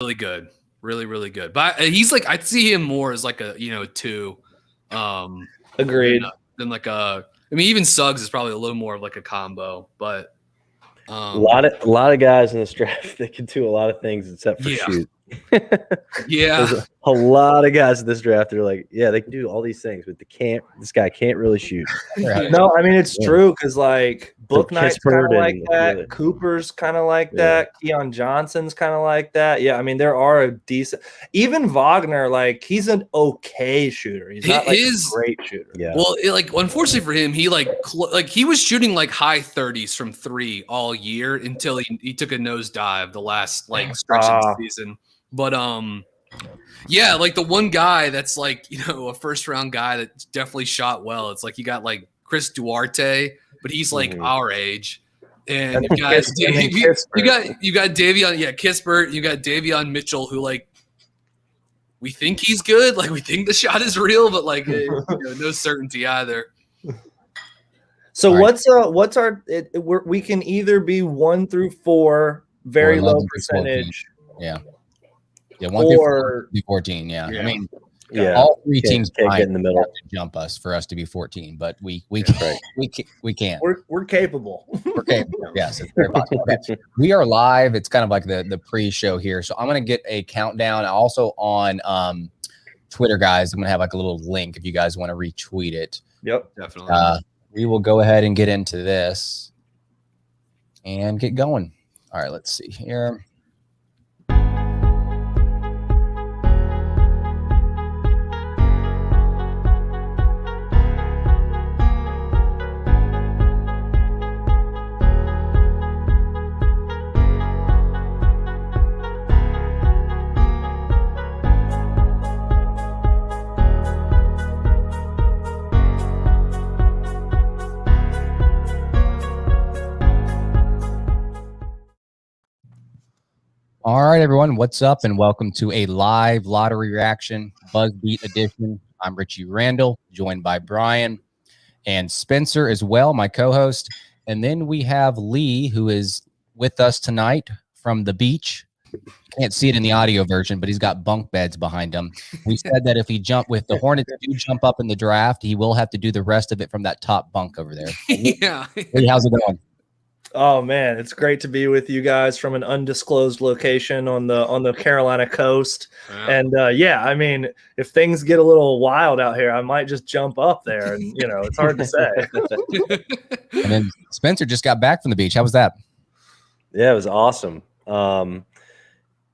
really good, really good. But he's like, I'd see him more as like a 2. Agreed. Than like a. I mean, even Suggs is probably a little more of like a combo, but a lot of guys in this draft that can do a lot of things except for shoot. Yeah, there's a lot of guys in this draft that are like, yeah, they can do all these things, but this guy can't really shoot. No, I mean it's true because like Book Knight's kind of like that. Cooper's kind of like that. Keon Johnson's kind of like that. Yeah, I mean there are a decent. Even Wagner, like he's an okay shooter. He's not like a great shooter. Yeah. Well, unfortunately for him, he he was shooting like high 30s from 3 all year until he took a nosedive the last stretch of the season. But yeah, like the one guy that's like, a first round guy that definitely shot well. It's like you got like Chris Duarte, but he's like our age. And you got Davion, Kispert, you got Davion Mitchell, who like we think he's good, like we think the shot is real, but like no certainty either. So what's our we can either be 1 through 4 very low percentage. Yeah, 1 through 14. Yeah. I mean, all 3 teams can't get in the middle to jump us for us to be 14, but we can't. We can't. We're capable. We're capable. Yes, it's very possible. Okay. We are live. It's kind of like the pre-show here, so I'm gonna get a countdown. Also on Twitter, guys, I'm gonna have like a little link if you guys want to retweet it. Yep, definitely. We will go ahead and get into this and get going. All right, let's see here. All right, everyone, what's up? And welcome to a live lottery reaction BuzzBeat edition. I'm Richie Randall, joined by Brian and Spencer as well, my co-host. And then we have Lee, who is with us tonight from the beach. Can't see it in the audio version, but he's got bunk beds behind him. We said that if the Hornets do jump up in the draft, he will have to do the rest of it from that top bunk over there. Yeah. Lee, how's it going? Oh man, it's great to be with you guys from an undisclosed location on the Carolina coast. Wow. And I mean, if things get a little wild out here, I might just jump up there, and it's hard to say. And then Spencer just got back from the beach. How was that? Yeah, it was awesome.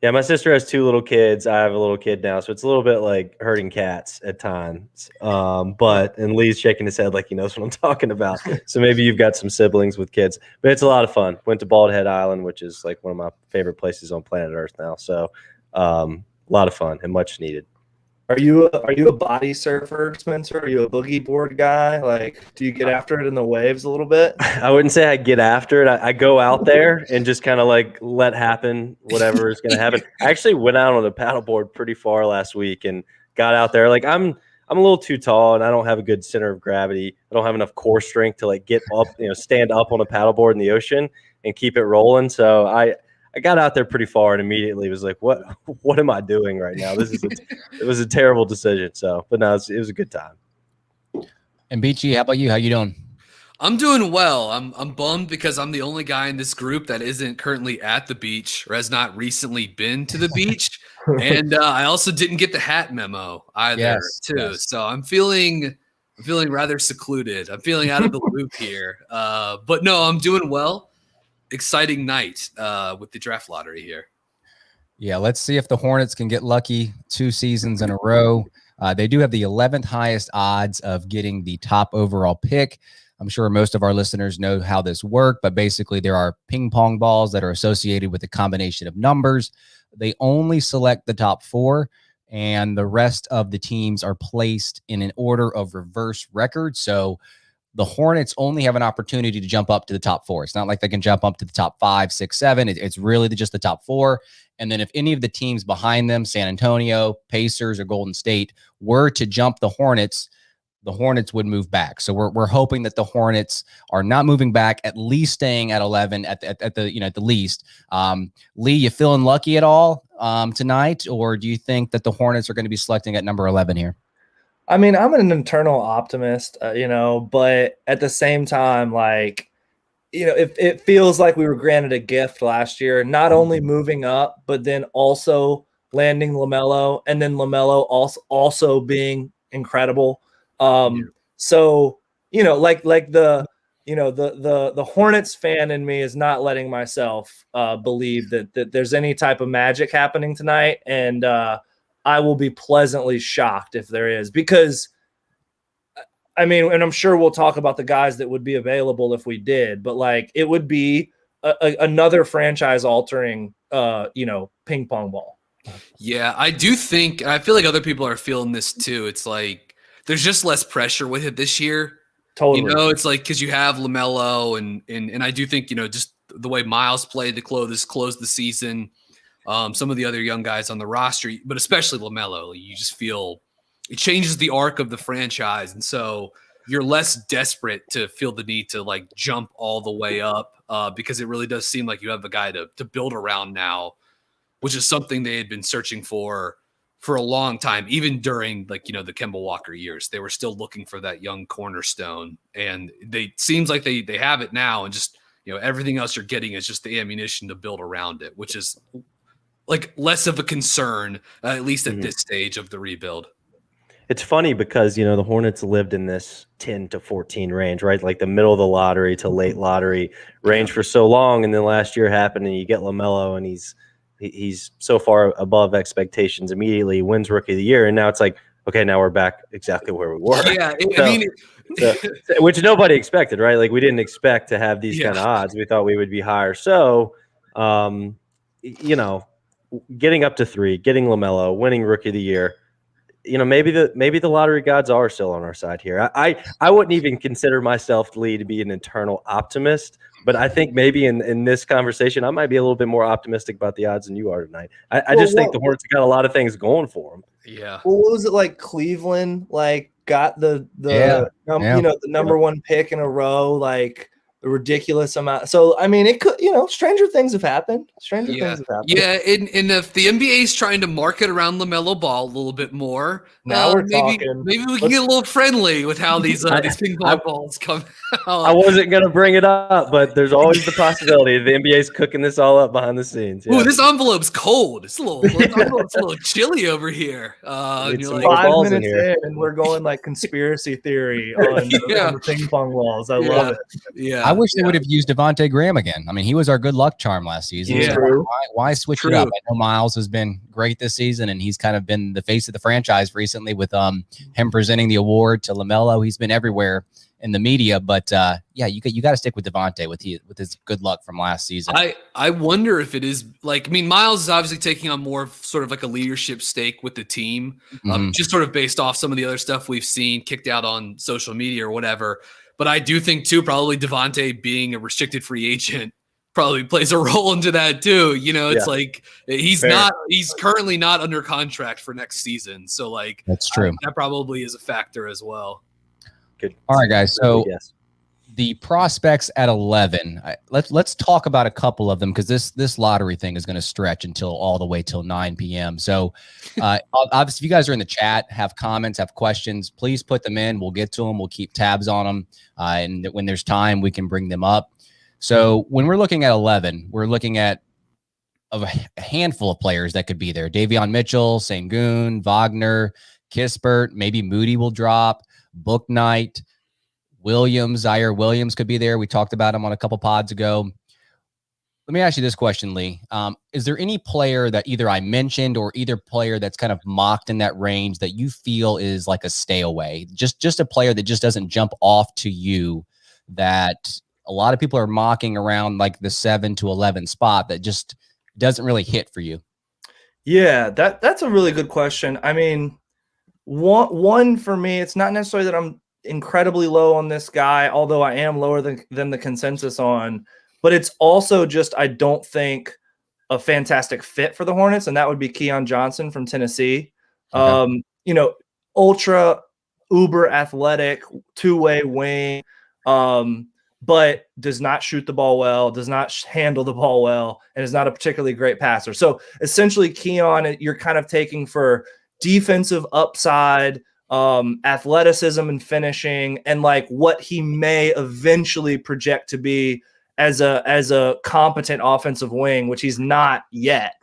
Yeah, my sister has 2 little kids. I have a little kid now, so it's a little bit like herding cats at times. And Lee's shaking his head like he knows what I'm talking about. So maybe you've got some siblings with kids, but it's a lot of fun. Went to Bald Head Island, which is like one of my favorite places on planet Earth now. So a lot of fun and much needed. Are you a body surfer, Spencer? Are you a boogie board guy? Like, do you get after it in the waves a little bit? I wouldn't say I get after it. I go out there and just kind of like let happen whatever is going to happen. I actually went out on a paddleboard pretty far last week and got out there. Like I'm a little too tall and I don't have a good center of gravity. I don't have enough core strength to like get up, stand up on a paddleboard in the ocean and keep it rolling. So I got out there pretty far and immediately was like, what am I doing right now? It was a terrible decision. So, but no, it was a good time. And Beachy, how about you? How you doing? I'm doing well. I'm bummed because I'm the only guy in this group that isn't currently at the beach or has not recently been to the beach. And I also didn't get the hat memo either, Yes. So I'm feeling rather secluded. I'm feeling out of the loop here. But no, I'm doing well. Exciting night with the draft lottery here. Yeah, let's see if the Hornets can get lucky 2 seasons in a row. They do have the 11th highest odds of getting the top overall pick. I'm sure most of our listeners know how this works, but basically there are ping pong balls that are associated with a combination of numbers. They only select the top 4, and the rest of the teams are placed in an order of reverse record. So the Hornets only have an opportunity to jump up to the top 4. It's not like they can jump up to the top 5, 6, 7. It's really just the top 4. And then if any of the teams behind them, San Antonio, Pacers, or Golden State, were to jump the Hornets, the Hornets would move back. So we're hoping that the Hornets are not moving back, at least staying at 11 at the at the least. Lee, you feeling lucky at all tonight, or do you think that the Hornets are going to be selecting at number 11 here? I mean, I'm an internal optimist, but at the same time, like, it feels like we were granted a gift last year, not only moving up, but then also landing LaMelo, and then LaMelo also being incredible. So, like the Hornets fan in me is not letting myself believe that there's any type of magic happening tonight. And I will be pleasantly shocked if there is, because I mean, and I'm sure we'll talk about the guys that would be available if we did, but like it would be another franchise altering, ping pong ball. Yeah, I do think, and I feel like other people are feeling this too. It's like there's just less pressure with it this year. Totally. It's like because you have LaMelo and I do think, just the way Miles played to close the season, some of the other young guys on the roster, but especially LaMelo, you just feel it changes the arc of the franchise. And so you're less desperate to feel the need to like jump all the way up because it really does seem like you have a guy to build around now, which is something they had been searching for a long time. Even during like, the Kemba Walker years, they were still looking for that young cornerstone, and seems like they have it now. And just, everything else you're getting is just the ammunition to build around it, which is like less of a concern, at least at this stage of the rebuild. It's funny because, the Hornets lived in this 10 to 14 range, right? Like the middle of the lottery to late lottery range for so long. And then last year happened and you get LaMelo and he's so far above expectations immediately, wins Rookie of the Year. And now it's like, okay, now we're back exactly where we were. Yeah. Which nobody expected, right? Like we didn't expect to have these kind of odds. We thought we would be higher. So, getting up to 3, getting LaMelo, winning Rookie of the Year, maybe the lottery gods are still on our side here. I wouldn't even consider myself, Lee, to be an internal optimist, but I think maybe in this conversation, I might be a little bit more optimistic about the odds than you are tonight. I just think the Hornets got a lot of things going for them. Yeah. Well, what was it like? Cleveland got the number one pick in a row, like a ridiculous amount. So I mean, it could, stranger things have happened. Things have happened. Yeah, and if the NBA is trying to market around LaMelo Ball a little bit more, now we're talking. Maybe we can get a little friendly with how these ping pong balls come out. I wasn't gonna bring it up, but there's always the possibility the NBA's cooking this all up behind the scenes. Yeah. Ooh, this envelope's cold. It's a little chilly over here. It's like 5 minutes in, and we're going like conspiracy theory on the ping pong balls. I love it. Yeah. I wish they would have used Devontae Graham again. I mean, he was our good luck charm last season. Yeah. So why switch it up? I know Miles has been great this season, and he's kind of been the face of the franchise recently with him presenting the award to LaMelo. He's been everywhere in the media, but you got to stick with Devontae with his good luck from last season. I wonder if it is like, I mean, Miles is obviously taking on more of sort of like a leadership stake with the team, just sort of based off some of the other stuff we've seen kicked out on social media or whatever. But I do think too, probably Devontae being a restricted free agent probably plays a role into that too. It's like he's currently not under contract for next season. So like that's true. That probably is a factor as well. Good. All right, guys. So the prospects at 11. Let's talk about a couple of them because this lottery thing is going to stretch all the way till 9 p.m. So obviously, if you guys are in the chat, have comments, have questions, please put them in. We'll get to them. We'll keep tabs on them, and when there's time, we can bring them up. So when we're looking at 11, we're looking at a handful of players that could be there: Davion Mitchell, Sengun, Wagner, Kispert, maybe Moody will drop, Book Knight. Zaire Williams could be there. We talked about him on a couple pods ago. Let me ask you this question, Lee. Is there any player that either I mentioned or either player that's kind of mocked in that range that you feel is like a stay away? Just a player that just doesn't jump off to you that a lot of people are mocking around like the 7 to 11 spot that just doesn't really hit for you? Yeah, that's a really good question. I mean, one for me, it's not necessarily that I'm incredibly low on this guy, although I am lower than the consensus on, but it's also just I don't think a fantastic fit for the Hornets, and that would be Keon Johnson from Tennessee. Okay. Ultra uber athletic two-way wing, but does not shoot the ball well, does not handle the ball well, and is not a particularly great passer. So essentially, Keon, you're kind of taking for defensive upside, athleticism and finishing, and like what he may eventually project to be as a competent offensive wing, which he's not yet.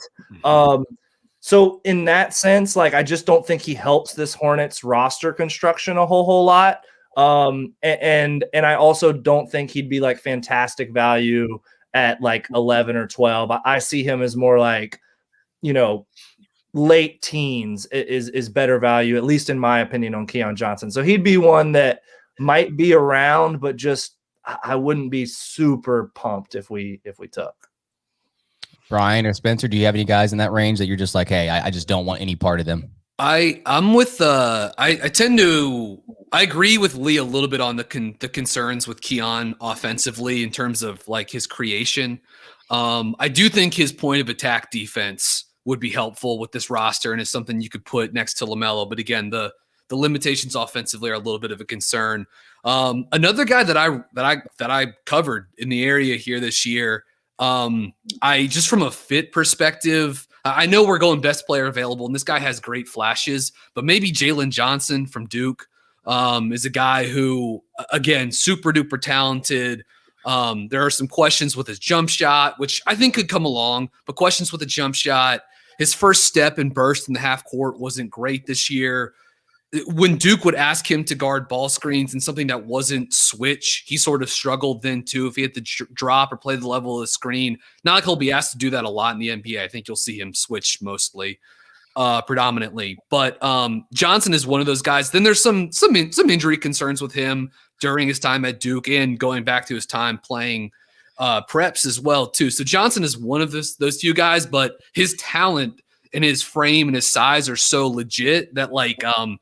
So in that sense, like I just don't think he helps this Hornets roster construction a whole lot. And I also don't think he'd be like fantastic value at like 11 or 12. I see him as more like, late teens is better value, at least in my opinion, on Keon Johnson. So he'd be one that might be around, but just I wouldn't be super pumped if we took. Brian or Spencer, do you have any guys in that range that you're just like, hey, I just don't want any part of them? I'm with I tend to agree with Lee a little bit on the concerns with Keon offensively in terms of like his creation. I do think his point of attack defense would be helpful with this roster and is something you could put next to LaMelo. But again, the limitations offensively are a little bit of a concern. Another guy that I covered in the area here this year. I just from a fit perspective, I know we're going best player available, and this guy has great flashes, but maybe Jalen Johnson from Duke is a guy who, again, super duper talented. There are some questions with his jump shot, which I think could come along, but questions with the jump shot. His first step and burst in the half court wasn't great this year. When Duke would ask him to guard ball screens and something that wasn't switch, he sort of struggled then too. If he had to drop or play the level of the screen, not like he'll be asked to do that a lot in the NBA. I think you'll see him switch mostly, predominantly. But Johnson is one of those guys. Then there's some injury concerns with him during his time at Duke and going back to his time playing preps as well too. So Johnson is one of those few guys, but his talent and his frame and his size are so legit that like I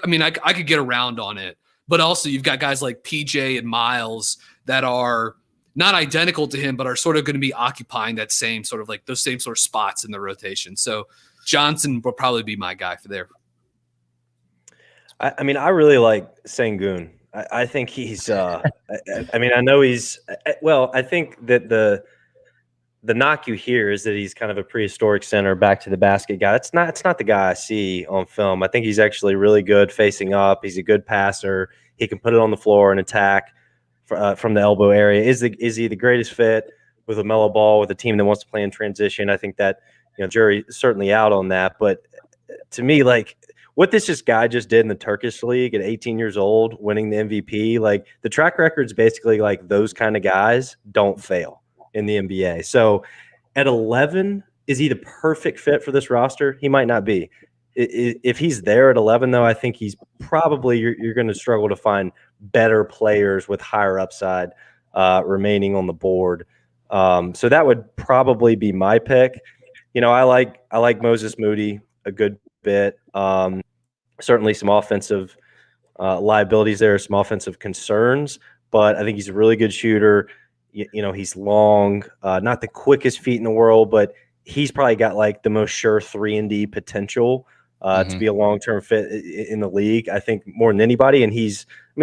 mean I could get around on it. But also you've got guys like PJ and Miles that are not identical to him, but are sort of going to be occupying that same sort of like those same sort of spots in the rotation. So Johnson will probably be my guy for there. I mean, I really like Sengun. I think he's I mean, I know he's well, I think that the knock you hear is that he's kind of a prehistoric center, back to the basket guy. It's not the guy I see on film. I think he's actually really good facing up. He's a good passer. He can put it on the floor and attack from the elbow area. Is he the greatest fit with LaMelo Ball with a team that wants to play in transition? I think that jury is certainly out on that. But to me, like what this guy just did in the Turkish league at 18 years old, winning the MVP, like the track record's basically like those kind of guys don't fail in the NBA. So at 11, is he the perfect fit for this roster? He might not be. If he's there at 11, though, I think he's probably you're going to struggle to find better players with higher upside remaining on the board. So that would probably be my pick. I like Moses Moody a good bit. Certainly some offensive liabilities there, some offensive concerns, but I think he's a really good shooter. He's long, not the quickest feet in the world, but he's probably got like the most sure 3-and-D potential to be a long-term fit in the league, I think, more than anybody. And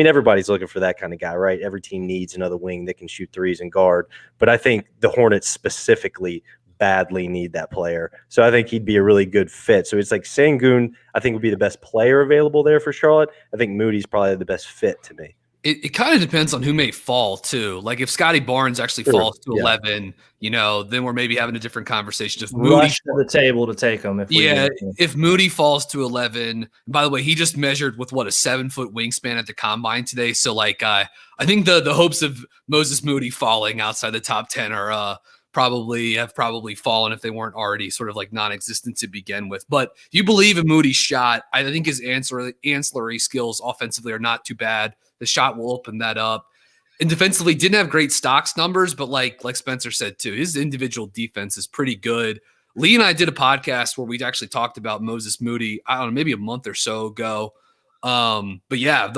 everybody's looking for that kind of guy, right? Every team needs another wing that can shoot threes and guard. But I think the Hornets specifically badly need that player. So I think he'd be a really good fit. So it's like Sengun, I think, would be the best player available there for Charlotte. I think Moody's probably the best fit to me. It kind of depends on who may fall too. Like if Scotty Barnes actually falls to 11, then we're maybe having a different conversation. If Moody rush to the table to take him. If Moody falls to 11, by the way, he just measured with a 7-foot wingspan at the combine today. So like, I think the hopes of Moses Moody falling outside the top 10 are probably fallen if they weren't already sort of like non-existent to begin with. But you believe in Moody's shot. I think his ancillary skills offensively are not too bad. The shot will open that up. And defensively, didn't have great stocks numbers, but like Spencer said too, his individual defense is pretty good. Lee and I did a podcast where we actually talked about Moses Moody, I don't know, maybe a month or so ago. But yeah,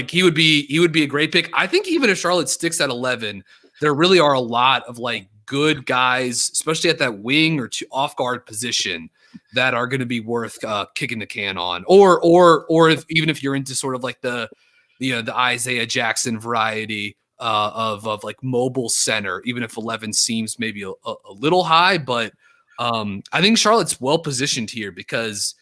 he would be a great pick. I think even if Charlotte sticks at 11, there really are a lot of like good guys, especially at that wing or off guard position, that are going to be worth kicking the can on, or even if you're into sort of like the Isaiah Jackson variety of like mobile center, even if 11 seems maybe a little high, but I think Charlotte's well positioned here because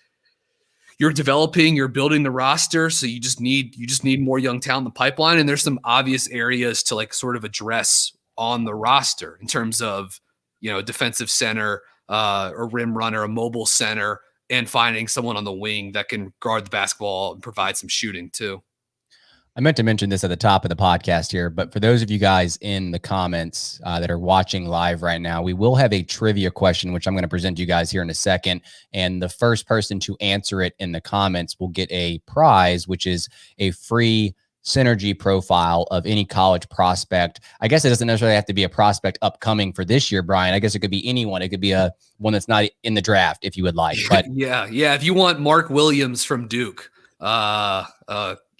you're building the roster, so you just need more young talent in the pipeline, and there's some obvious areas to like sort of address on the roster in terms of defensive center, a rim runner, a mobile center, and finding someone on the wing that can guard the basketball and provide some shooting too. I meant to mention this at the top of the podcast here, but for those of you guys in the comments that are watching live right now, we will have a trivia question, which I'm going to present to you guys here in a second. And the first person to answer it in the comments will get a prize, which is a free synergy profile of any college prospect. I guess it doesn't necessarily have to be a prospect upcoming for this year, Brian. I guess it could be anyone. It could be one that's not in the draft if you would like. But yeah. If you want Mark Williams from Duke,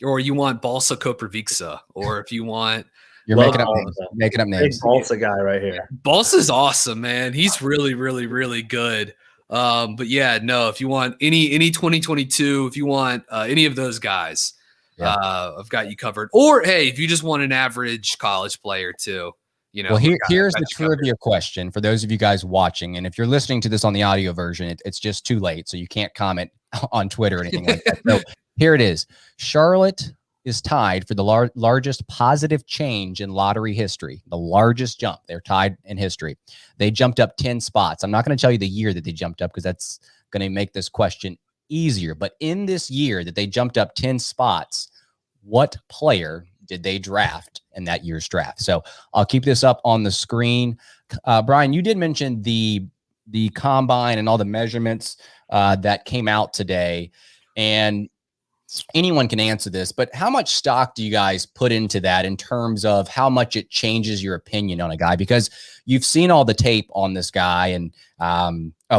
or you want Balsa Koprivica, or if you want, you're making up names. Big Balsa guy right here. Balsa's awesome, man. He's really, really, really good. But yeah, no, if you want any 2022, if you want any of those guys, I've got you covered. Or hey, if you just want an average college player too, Well, here's the trivia question for those of you guys watching, and if you're listening to this on the audio version, it's just too late, so you can't comment on Twitter or anything like that. So here it is. Charlotte is tied for the largest positive change in lottery history, the largest jump. They're tied in history. They jumped up 10 spots. I'm not going to tell you the year that they jumped up because that's going to make this question easier. But in this year that they jumped up 10 spots, what player did they draft in that year's draft? So I'll keep this up on the screen. Brian, you did mention the combine and all the measurements that came out today. And anyone can answer this, but how much stock do you guys put into that in terms of how much it changes your opinion on a guy? Because you've seen all the tape on this guy, and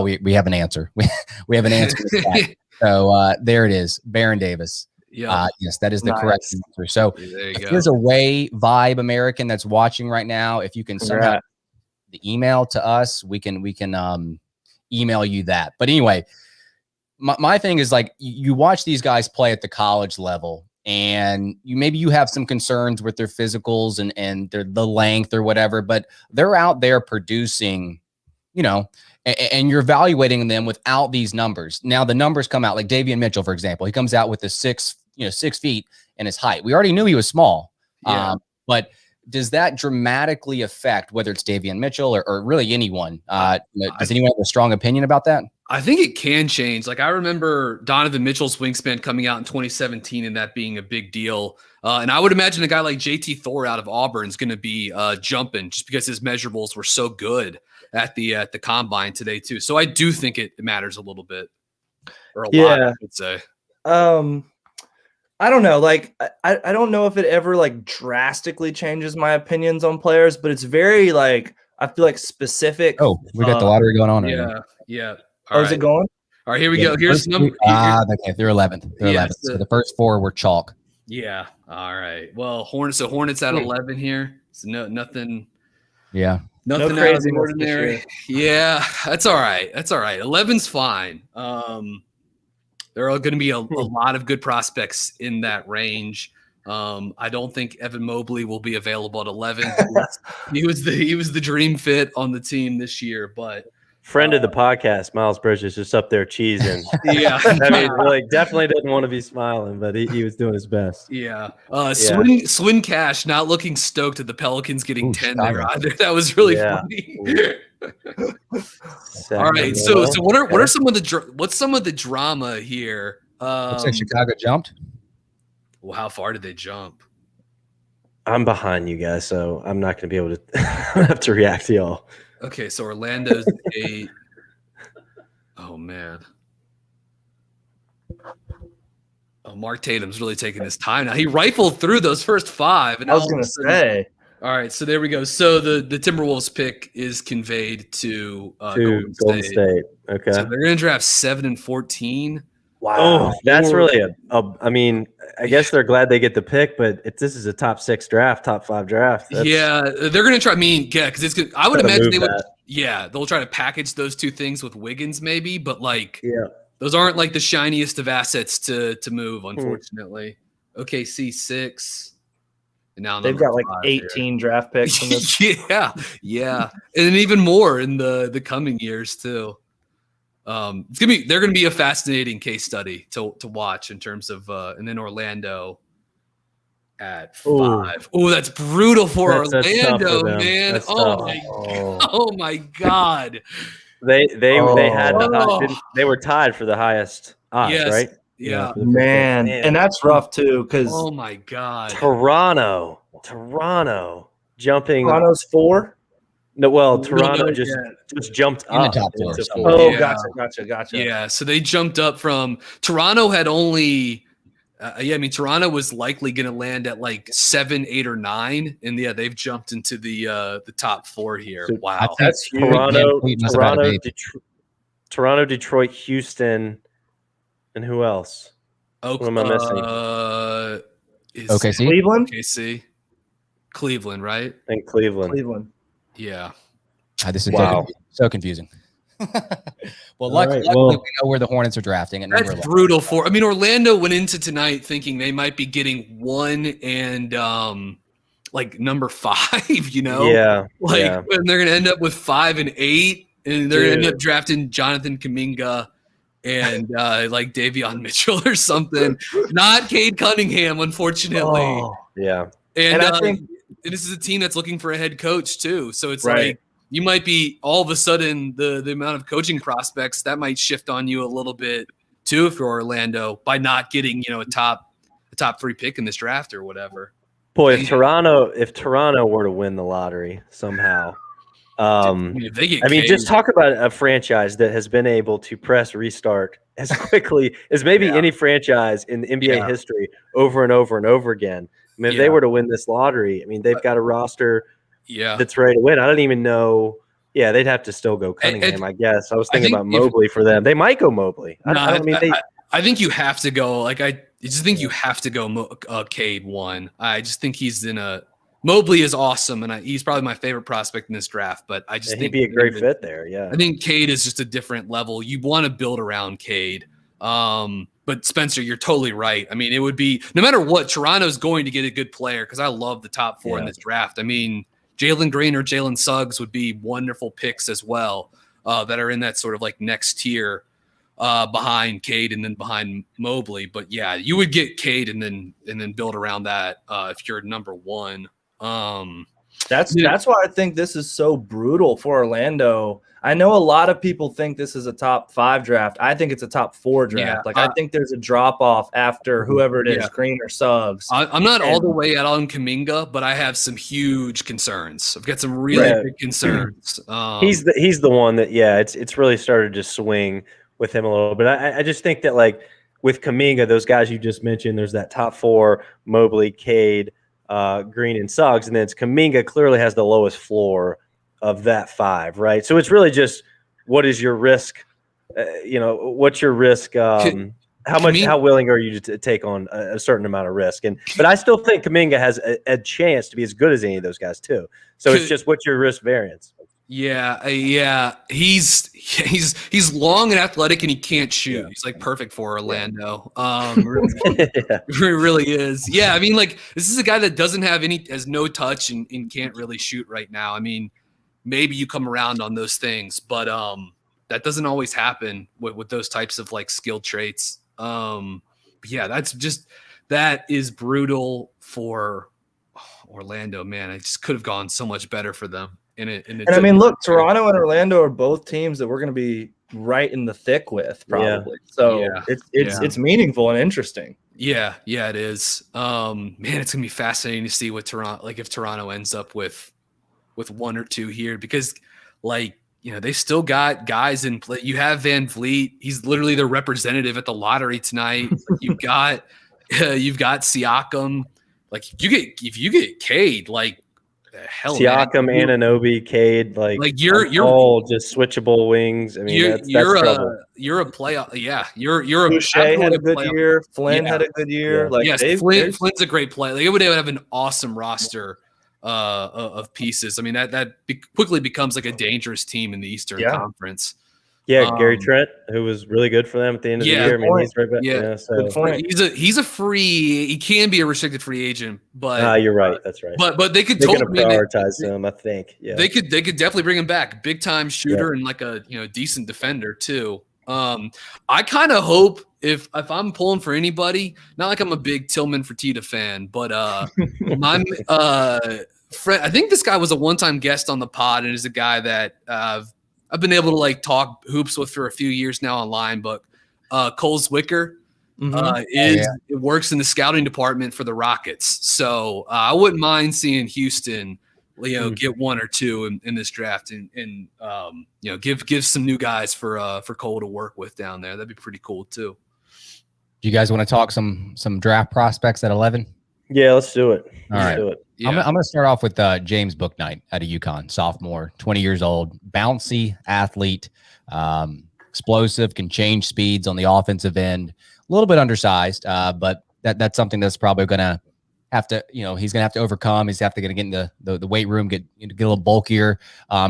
we have an answer. We have an answer. So there it is, Baron Davis. Yeah. Yes, that is the correct answer. So if there's a Way Vibe American that's watching right now, if you can somehow the email to us, we can email you that. But anyway, my thing is like you watch these guys play at the college level, and you have some concerns with their physicals and the length or whatever, but they're out there producing, and you're evaluating them without these numbers. Now the numbers come out, like Davion Mitchell, for example. He comes out with the 6 feet and his height. We already knew he was small, but does that dramatically affect whether it's Davion Mitchell or really anyone? Does anyone have a strong opinion about that? I think it can change. Like I remember Donovan Mitchell's wingspan coming out in 2017 and that being a big deal. And I would imagine a guy like JT Thor out of Auburn is going to be jumping just because his measurables were so good at the combine today too. So I do think it matters a little bit, or a lot, I would say. I don't know. Like, I don't know if it ever like drastically changes my opinions on players, but it's very like, I feel like specific. Oh, we got the lottery going on right now. Yeah. Is it going? All right, here we go. Here's number. Okay, they're 11th. They're 11th. So the first 4 were chalk. Yeah. All right. Well, Hornets at 11 here. So nothing. Yeah. Nothing out of the ordinary. Yeah, that's all right. 11's fine. There are going to be a lot of good prospects in that range. I don't think Evan Mobley will be available at 11. He was the dream fit on the team this year, but friend of the podcast, Miles Bridges, just up there cheesing. Yeah, I mean, like definitely didn't want to be smiling, but he was doing his best. Yeah, Swin Cash not looking stoked at the Pelicans getting 10 there either. That was really funny. All right, so what's some of the drama here? Looks like Chicago jumped. Well, how far did they jump? I'm behind you guys, so I'm not going to be able to have to react to y'all. Okay, so Orlando's 8. Oh man. Oh, Mark Tatum's really taking his time now. He rifled through those first 5, and I was going to say. All right, so there we go. So the Timberwolves pick is conveyed to Golden State. Okay, so they're going to draft 7 and 14. Wow, oh, that's really I mean, I guess they're glad they get the pick, but this is a top 6 draft, top 5 draft. Yeah, they're going to try. I mean, yeah, because it's good. I would imagine they would. Yeah, they'll try to package those two things with Wiggins maybe, but like Yeah. those aren't like the shiniest of assets to move, unfortunately. OKC 6. And now they've got like 18 draft picks from this. yeah. And even more in the coming years too. They're gonna be a fascinating case study to watch in terms of and then Orlando at 5. Oh, that's brutal for Orlando, man. Oh my God. They had they were tied for the highest odds, right? Yeah. Man. And that's rough too, because oh my God. Toronto jumping. Toronto's 4. No, well, Toronto just jumped in the up top 4. into 4. Oh, Yeah. Gotcha. Yeah, so they jumped up from Toronto had only Toronto was likely going to land at like 7, 8, or 9, and they've jumped into the top 4 here. So wow, that's huge. Toronto, Detroit, Houston, and who else? What am I missing? OKC? Cleveland? OKC. Cleveland, right? I think Cleveland. Yeah. This is so confusing. Well, luckily we know where the Hornets are drafting. That's brutal for. I mean, Orlando went into tonight thinking they might be getting 1 and like number 5. You know, and they're gonna end up with 5 and 8, and they're gonna end up drafting Jonathan Kuminga and like Davion Mitchell or something. Not Cade Cunningham, unfortunately. Oh, yeah. And I think this is a team that's looking for a head coach too. So it's like you might be all of a sudden the amount of coaching prospects that might shift on you a little bit too if you're Orlando by not getting a top 3 pick in this draft or whatever. Boy, if Toronto were to win the lottery somehow, just talk about a franchise that has been able to press restart as quickly as maybe any franchise in NBA history over and over and over again. I mean, if they were to win this lottery, I mean, they've got a roster that's ready to win. I don't even know. Yeah, they'd have to still go Cunningham, I guess. I was thinking about Mobley for them. They might go Mobley. I think you have to go. Like, I just think you have to go Cade 1. I just think he's in a – Mobley is awesome, and he's probably my favorite prospect in this draft. But I just think he'd be a great fit there, yeah. I think Cade is just a different level. You want to build around Cade. But Spencer, you're totally right. I mean, it would be no matter what, Toronto's going to get a good player because I love the top 4 in this draft. I mean, Jalen Green or Jalen Suggs would be wonderful picks as well that are in that sort of like next tier behind Cade and then behind Mobley. But yeah, you would get Cade and then build around that if you're number 1. That's why I think this is so brutal for Orlando. I know a lot of people think this is a top 5 draft. I think it's a top 4 draft. I think there's a drop off after whoever it is, Green or Suggs. I'm not all the way out on Kuminga, but I have some huge concerns. I've got some really big concerns. He's the one that it's really started to swing with him a little bit. I just think that like with Kuminga, those guys you just mentioned, there's that top 4: Mobley, Cade, Green, and Suggs, and then it's Kuminga clearly has the lowest floor of that 5, right? So it's really just what is your risk? What's your risk? How willing are you to take on a certain amount of risk? But I still think Kuminga has a chance to be as good as any of those guys too. So it's just what's your risk variance? Yeah. He's long and athletic, and he can't shoot. He's like perfect for Orlando. It really is. Yeah, I mean, like this is a guy that has no touch and can't really shoot right now. I mean, maybe you come around on those things, but that doesn't always happen with those types of like skill traits. That is brutal for Orlando, man. It just could have gone so much better for them. I mean, look, Toronto and Orlando are both teams that we're going to be right in the thick with, probably. So it's meaningful and interesting. Yeah, it is. Man, it's gonna be fascinating to see what Toronto, like if Toronto ends up with 1 or 2 here, because like they still got guys in play. You have Van Vliet; he's literally their representative at the lottery tonight. You've got Siakam. Like if you get Cade, like. Hell, Siakam, Anunoby, Cade, like you're all just switchable wings. I mean, you're a playoff. Yeah, you're Boucher had a good year. Flynn had a good year. Like Flynn's a great player. They would have an awesome roster of pieces. I mean, that quickly becomes like a dangerous team in the Eastern Conference. Yeah, Gary Trent, who was really good for them at the end of the year. I mean, he's right back. Yeah, so he's a free. He can be a restricted free agent, but you're right. That's right. But they could prioritize him. I think. Yeah, they could definitely bring him back. Big time shooter and like a decent defender too. I kind of hope if I'm pulling for anybody, not like I'm a big Tillman Fertitta fan, but my friend, I think this guy was a one-time guest on the pod and is a guy that I've been able to like talk hoops with for a few years now online, but Cole Zwicker works in the scouting department for the Rockets. So I wouldn't mind seeing Houston, get one or two in this draft and give some new guys for Cole to work with down there. That'd be pretty cool too. Do you guys want to talk some draft prospects at 11? Yeah, let's do it. Let's do it. Yeah. I'm going to start off with James Bouknight out of UConn, sophomore, 20 years old, bouncy athlete, explosive, can change speeds on the offensive end. A little bit undersized, but that's something that's probably going to have to, he's going to have to overcome. He's have to get in the weight room, get a little bulkier.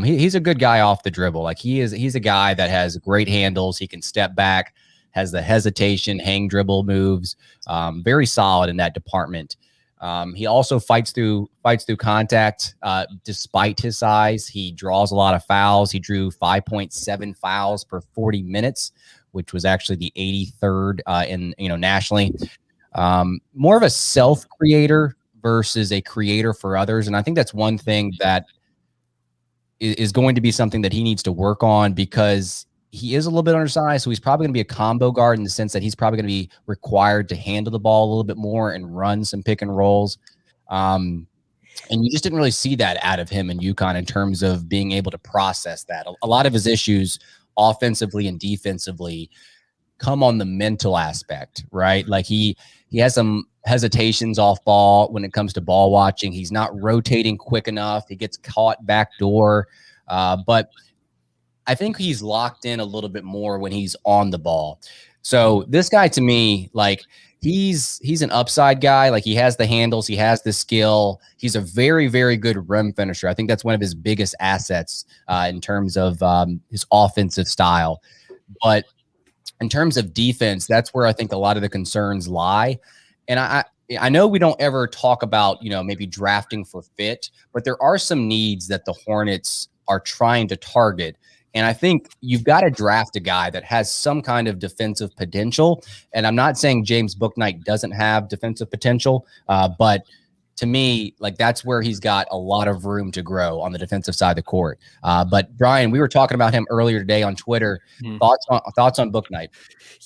He's a good guy off the dribble. Like he's a guy that has great handles. He can step back, has the hesitation, hang dribble moves. Very solid in that department. He also fights through contact. Despite his size, he draws a lot of fouls. He drew 5.7 fouls per 40 minutes, which was actually the 83rd in nationally. More of a self-creator versus a creator for others, and I think that's one thing that is going to be something that he needs to work on because he is a little bit undersized, so he's probably going to be a combo guard in the sense that he's probably going to be required to handle the ball a little bit more and run some pick and rolls. And you just didn't really see that out of him in UConn in terms of being able to process that. A lot of his issues offensively and defensively come on the mental aspect, right? Like he has some hesitations off ball when it comes to ball watching. He's not rotating quick enough. He gets caught backdoor. But I think he's locked in a little bit more when he's on the ball. So this guy to me, like he's an upside guy. Like he has the handles, he has the skill. He's a very, very good rim finisher. I think that's one of his biggest assets in terms of his offensive style. But in terms of defense, that's where I think a lot of the concerns lie. And I know we don't ever talk about, maybe drafting for fit, but there are some needs that the Hornets are trying to target. And I think you've got to draft a guy that has some kind of defensive potential. And I'm not saying James Bouknight doesn't have defensive potential, but to me, like that's where he's got a lot of room to grow on the defensive side of the court. But Brian, we were talking about him earlier today on Twitter. Thoughts on Bouknight?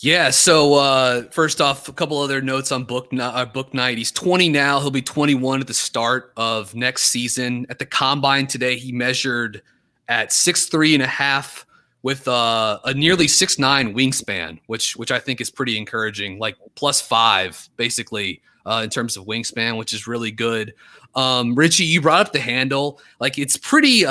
Yeah. So first off, a couple other notes on Bouknight. He's 20 now. He'll be 21 at the start of next season. At the combine today, he measured at 6'3.5" with a nearly 6'9" wingspan, which I think is pretty encouraging, like +5 basically in terms of wingspan, which is really good. Richie, you brought up the handle. Like it's pretty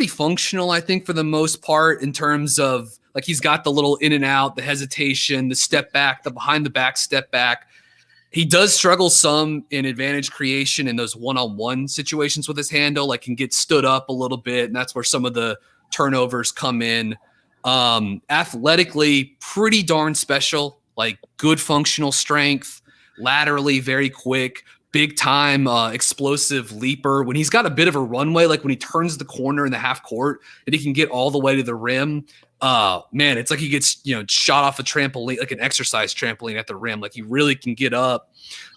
functional, I think, for the most part, in terms of like he's got the little in and out, the hesitation, the step back, the behind the back step back. He does struggle some in advantage creation in those one-on-one situations with his handle, like can get stood up a little bit, and that's where some of the turnovers come in. Athletically, pretty darn special, like good functional strength, laterally very quick, big time explosive leaper. When he's got a bit of a runway, like when he turns the corner in the half court and he can get all the way to the rim, man, it's like he gets, shot off a trampoline, like an exercise trampoline at the rim. Like he really can get up.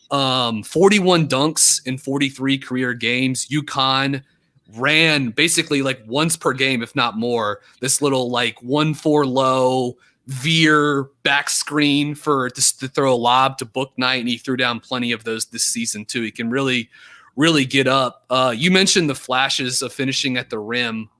41 dunks in 43 career games. UConn ran basically like once per game, if not more, this little like 1-4 low veer back screen for just to throw a lob to Bouknight, and he threw down plenty of those this season too. He can really, really get up. You mentioned the flashes of finishing at the rim.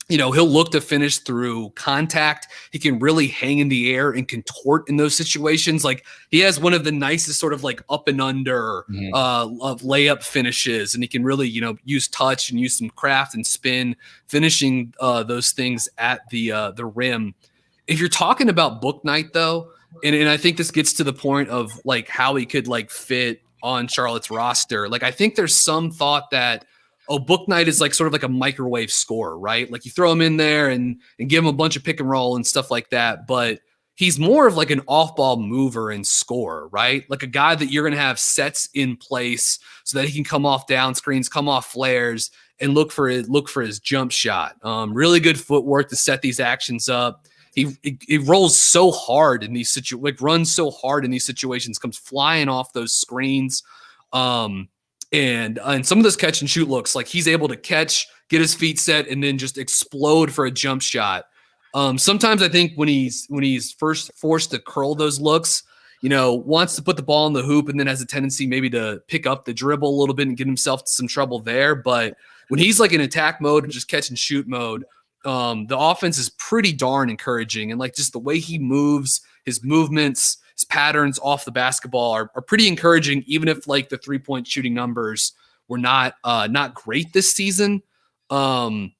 He'll look to finish through contact. He can really hang in the air and contort in those situations. Like he has one of the nicest sort of like up and under of layup finishes, and he can really, use touch and use some craft and spin, finishing those things at the rim. If you're talking about Bouknight though, and I think this gets to the point of like how he could like fit on Charlotte's roster. Like, I think there's some thought that, oh, Bouknight is like sort of like a microwave scorer, right? Like you throw him in there and give him a bunch of pick and roll and stuff like that. But he's more of like an off-ball mover and scorer, right? Like a guy that you're going to have sets in place so that he can come off down screens, come off flares, and look for his jump shot. Really good footwork to set these actions up. He rolls so hard in these runs so hard in these situations, comes flying off those screens. And some of those catch and shoot looks, like he's able to catch, get his feet set, and then just explode for a jump shot. Sometimes I think when he's first forced to curl those looks, wants to put the ball in the hoop and then has a tendency maybe to pick up the dribble a little bit and get himself to some trouble there. But when he's like in attack mode and just catch and shoot mode, the offense is pretty darn encouraging. And like just the way he moves, his movements, his patterns off the basketball are pretty encouraging, even if like the 3-point shooting numbers were not great this season. One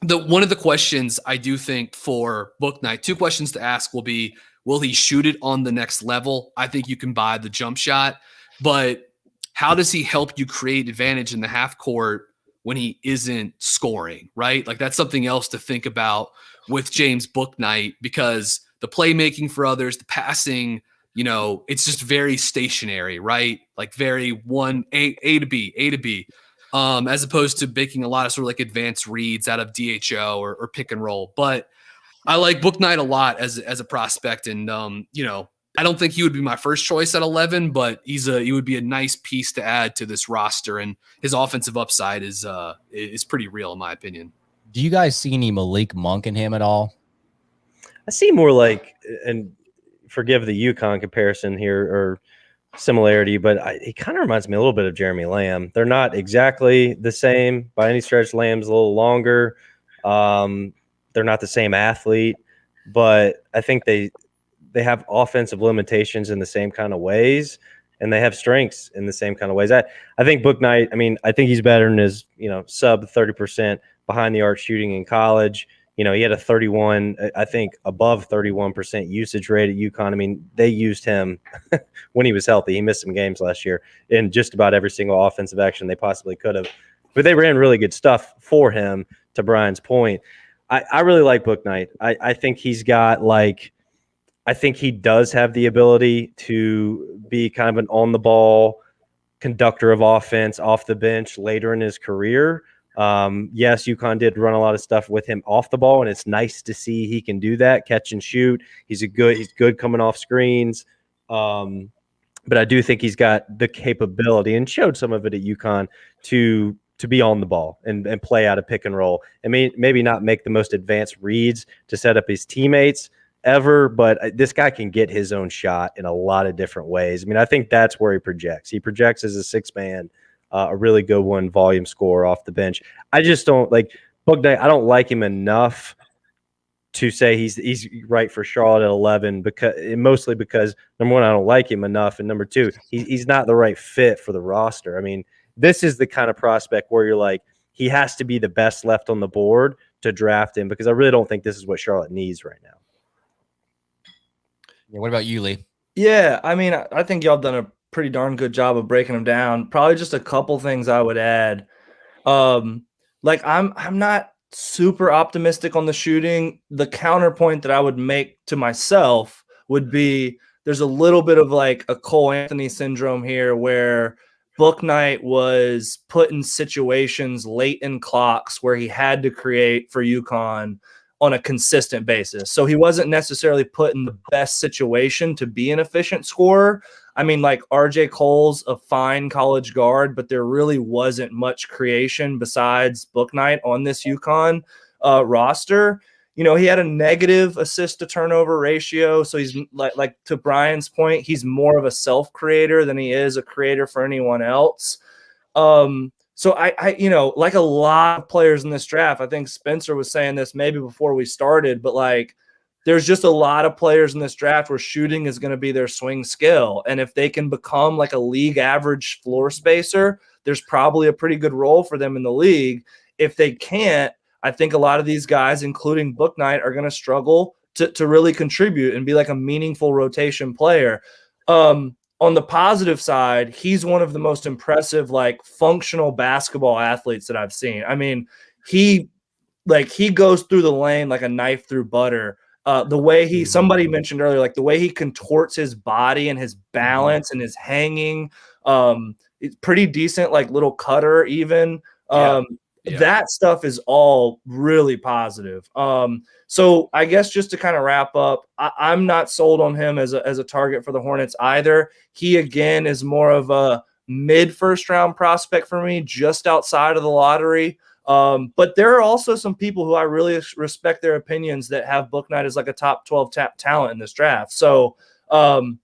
of the questions I do think for Bouknight, 2 questions to ask will be, will he shoot it on the next level? I think you can buy the jump shot, but how does he help you create advantage in the half court when he isn't scoring, right? Like that's something else to think about with James Bouknight, because the playmaking for others, the passing, it's just very stationary, right? Like very A to B, as opposed to making a lot of sort of like advanced reads out of DHO or pick and roll. But I like Bouknight a lot as a prospect, and I don't think he would be my first choice at 11, but he would be a nice piece to add to this roster, and his offensive upside is pretty real in my opinion. Do you guys see any Malik Monk in him at all? I see more like, and forgive the UConn comparison here or similarity, but he kind of reminds me a little bit of Jeremy Lamb. They're not exactly the same by any stretch. Lamb's a little longer. They're not the same athlete, but I think they have offensive limitations in the same kind of ways, and they have strengths in the same kind of ways. I think Bouknight, I think he's better than his, sub 30% behind the arc shooting in college. He had a 31, I think above 31% usage rate at UConn. They used him when he was healthy. He missed some games last year in just about every single offensive action they possibly could have, but they ran really good stuff for him, to Brian's point. I really like Bouknight. I think he's got I think he does have the ability to be kind of an on-the-ball conductor of offense off the bench later in his career. Yes, UConn did run a lot of stuff with him off the ball, and it's nice to see he can do that, catch and shoot. He's good coming off screens. But I do think he's got the capability, and showed some of it at UConn, to be on the ball and play out a pick and roll. Maybe not make the most advanced reads to set up his teammates ever, but this guy can get his own shot in a lot of different ways. I think that's where he projects. He projects as a 6-man, a really good one, volume scorer off the bench. I just don't like Bouknight. I don't like him enough to say he's right for Charlotte at 11, mostly because, number one, I don't like him enough, and number two, he's not the right fit for the roster. This is the kind of prospect where you're like, he has to be the best left on the board to draft him, because I really don't think this is what Charlotte needs right now. Yeah, what about you, Lee? Yeah, I think y'all done a pretty darn good job of breaking them down. Probably just a couple things I would add. I'm not super optimistic on the shooting. The counterpoint that I would make to myself would be, there's a little bit of like a Cole Anthony syndrome here, where Bouknight was put in situations late in clocks where he had to create for UConn on a consistent basis. So he wasn't necessarily put in the best situation to be an efficient scorer. RJ Cole's a fine college guard, but there really wasn't much creation besides Bouknight on this UConn roster. He had a negative assist to turnover ratio. So he's like to Brian's point, he's more of a self-creator than he is a creator for anyone else. So I like a lot of players in this draft, I think Spencer was saying this maybe before we started, but there's just a lot of players in this draft where shooting is going to be their swing skill. And if they can become like a league average floor spacer, there's probably a pretty good role for them in the league. If they can't, I think a lot of these guys, including Bouknight, are going to struggle to really contribute and be like a meaningful rotation player. On on the positive side, he's one of the most impressive, like, functional basketball athletes that I've seen. I mean, he goes through the lane like a knife through butter. The way somebody mentioned earlier, like the way he contorts his body and his balance and his hanging, it's pretty decent, like little cutter even. That stuff is all really positive. So I guess just to kind of wrap up, I'm not sold on him as a target for the Hornets either. He, again, is more of a mid first round prospect for me, just outside of the lottery. But there are also some people who I really respect their opinions that have Bouknight as like a top 12 talent in this draft. So I'm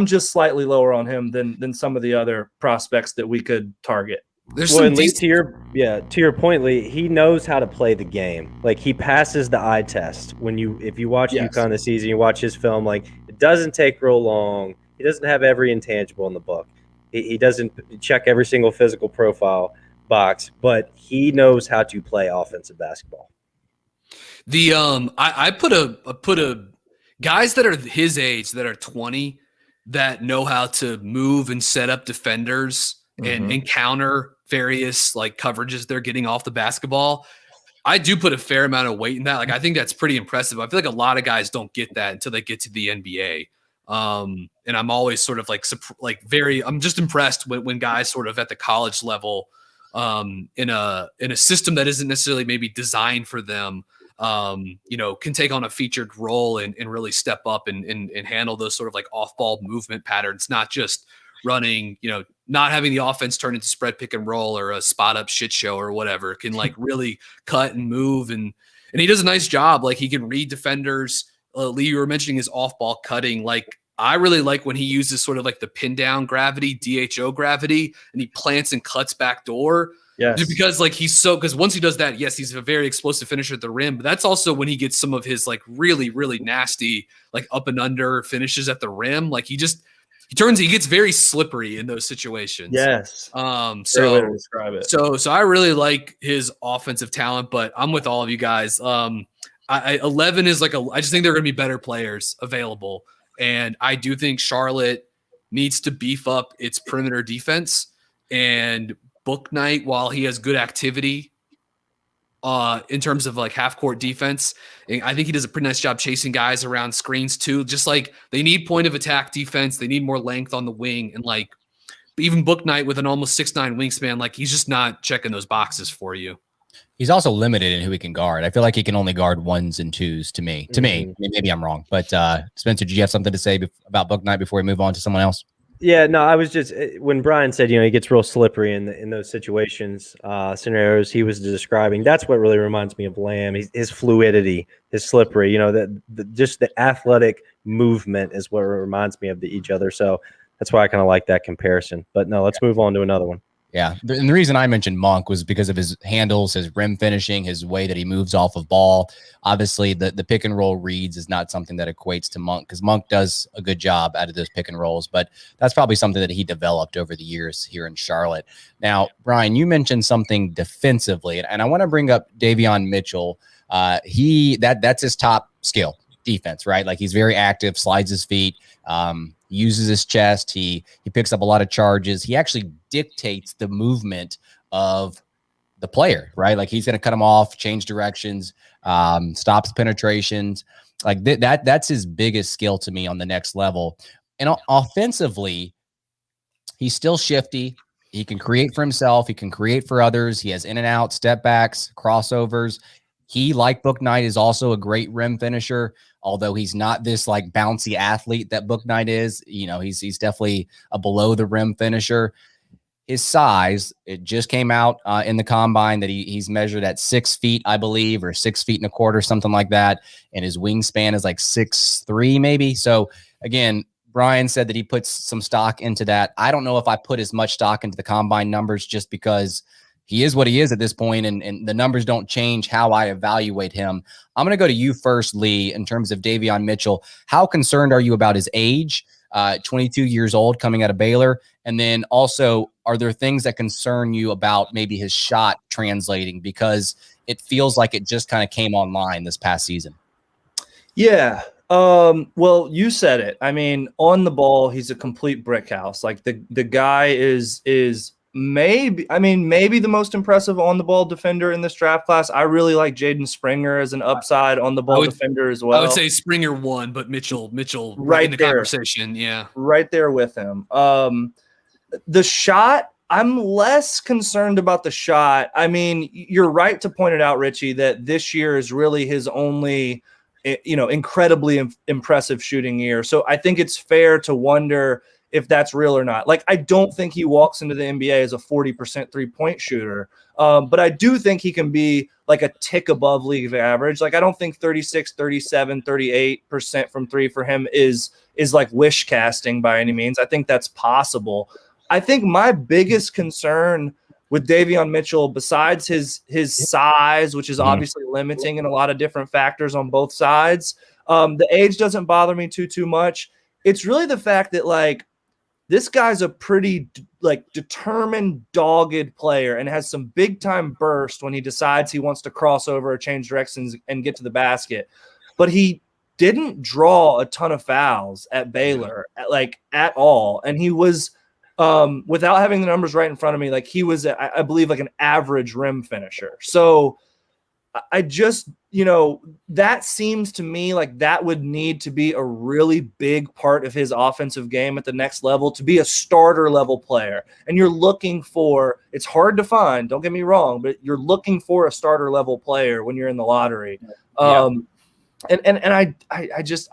just slightly lower on him than some of the other prospects that we could target. To your point, Lee, he knows how to play the game. Like, he passes the eye test. If you watch UConn this season, you watch his film, like, it doesn't take real long. He doesn't have every intangible in the book. He doesn't check every single physical profile box, but he knows how to play offensive basketball. I put a guys that are his age, that are 20, that know how to move and set up defenders and counter various like coverages they're getting off the basketball. I do put a fair amount of weight in that. Like, I think that's pretty impressive. I feel like a lot of guys don't get that until they get to the NBA. And I'm always sort of I'm just impressed when guys sort of at the college level, in a system that isn't necessarily maybe designed for them, can take on a featured role and really step up and handle those sort of like off-ball movement patterns, not just running, not having the offense turn into spread pick and roll or a spot up shit show or whatever. Can like really cut and move, and he does a nice job. Like, he can read defenders. Lee, you were mentioning his off-ball cutting. Like, I really like when he uses sort of like the pin down gravity, DHO gravity, and he plants and cuts back door. Yes. Because because once he does that, yes, he's a very explosive finisher at the rim, but that's also when he gets some of his like really, really nasty, like up and under finishes at the rim. Like, he gets very slippery in those situations. Yes. So way to describe it. So I really like his offensive talent, but I'm with all of you guys. 11 is I just think there are going to be better players available. And I do think Charlotte needs to beef up its perimeter defense, and Bouknight, while he has good activity in terms of like half court defense, I think he does a pretty nice job chasing guys around screens too. Just like they need point of attack defense, they need more length on the wing, and like even Bouknight with an almost 6'9" wingspan, like he's just not checking those boxes for you. He's also limited in who he can guard. I feel like he can only guard ones and twos to me. Maybe I'm wrong, but Spencer, did you have something to say about Bouknight before we move on to someone else? Yeah, no, I was just, when Brian said, he gets real slippery in those situations, scenarios he was describing, that's what really reminds me of Lamb. His fluidity, his slippery, just the athletic movement is what reminds me of each other. So that's why I kind of like that comparison. But no, let's move on to another one. Yeah, and the reason I mentioned Monk was because of his handles, his rim finishing, his way that he moves off of ball. Obviously, the pick and roll reads is not something that equates to Monk, because Monk does a good job out of those pick and rolls, but that's probably something that he developed over the years here in Charlotte. Now, Brian, you mentioned something defensively, and I want to bring up Davion Mitchell. That's his top skill, defense, right? Like, he's very active, slides his feet, uses his chest. He picks up a lot of charges. He actually dictates the movement of the player, right? Like, he's going to cut him off, change directions, stops penetrations. Like that's his biggest skill to me on the next level. And offensively, he's still shifty. He can create for himself. He can create for others. He has in and out, step backs, crossovers. He, like Bouknight, is also a great rim finisher, although he's not this like bouncy athlete that Bouknight is. He's definitely a below the rim finisher. His size, it just came out in the combine that he's measured at 6 feet, I believe, or 6 feet and a quarter, something like that. And his wingspan is like 6'3", maybe. So again, Brian said that he puts some stock into that. I don't know if I put as much stock into the combine numbers, just because he is what he is at this point, and the numbers don't change how I evaluate him. I'm going to go to you first, Lee, in terms of Davion Mitchell. How concerned are you about his age, 22 years old, coming out of Baylor? And then also, are there things that concern you about maybe his shot translating, because it feels like it just kind of came online this past season? Yeah. Well, you said it. I mean, on the ball, he's a complete brick house. Like the guy is maybe the most impressive on the ball defender in this draft class. I really like Jaden Springer as an upside on the ball defender as well. I would say Springer won, but Mitchell right in the there, conversation. Yeah. Right there with him. The shot, I'm less concerned about the shot. I mean, you're right to point it out, Richie, that this year is really his only, incredibly impressive shooting year. So I think it's fair to wonder if that's real or not. Like, I don't think he walks into the NBA as a 40% three-point shooter, but I do think he can be like a tick above league average. Like, I don't think 36, 37, 38% from three for him is like wish casting by any means. I think that's possible. I think my biggest concern with Davion Mitchell, besides his size, which is obviously limiting in a lot of different factors on both sides, the age doesn't bother me too much. It's really the fact that, like, this guy's a pretty determined, dogged player and has some big time burst when he decides he wants to cross over or change directions and get to the basket. But he didn't draw a ton of fouls at Baylor, at all, and he was. Without having the numbers right in front of me, like, he was, I believe, like an average rim finisher. So I just, that seems to me like that would need to be a really big part of his offensive game at the next level to be a starter level player. And you're looking for, it's hard to find, don't get me wrong, but you're looking for a starter level player when you're in the lottery. And I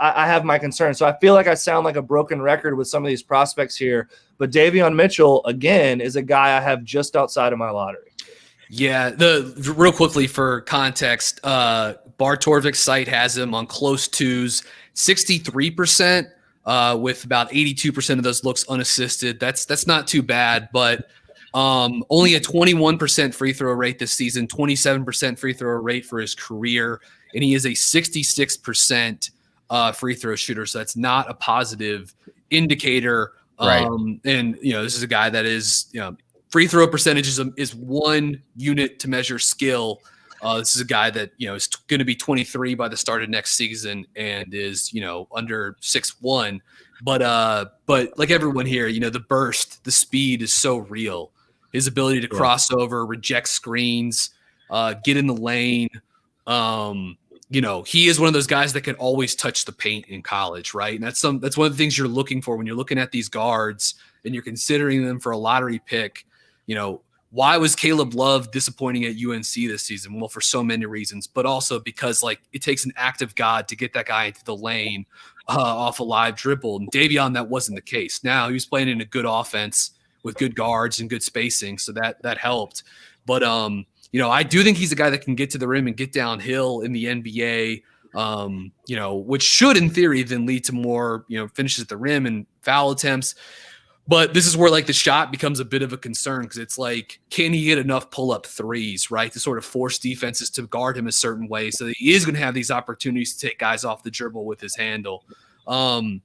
have my concerns. So I feel like I sound like a broken record with some of these prospects here, but Davion Mitchell, again, is a guy I have just outside of my lottery. Yeah, real quickly for context, Bar Torvik's site has him on close twos, 63%, with about 82% of those looks unassisted. That's not too bad, but only a 21% free throw rate this season, 27% free throw rate for his career, and he is a 66% free throw shooter. So that's not a positive indicator. Right. And this is a guy that is, free throw percentage is one unit to measure skill. This is a guy that, is going to be 23 by the start of next season and is, under 6'1". But like everyone here, the burst, the speed is so real. His ability to cross over, reject screens, get in the lane. He is one of those guys that can always touch the paint in college, right? And that's one of the things you're looking for when you're looking at these guards and you're considering them for a lottery pick. Why was Caleb Love disappointing at UNC this season? Well, for so many reasons, but also because it takes an act of God to get that guy into the lane off a live dribble. And Davion, that wasn't the case. Now he was playing in a good offense with good guards and good spacing, so that helped. But I do think he's a guy that can get to the rim and get downhill in the NBA. Which should, in theory, then lead to more, finishes at the rim and foul attempts. But this is where the shot becomes a bit of a concern because it's can he get enough pull-up threes, right, to sort of force defenses to guard him a certain way so that he is going to have these opportunities to take guys off the dribble with his handle. And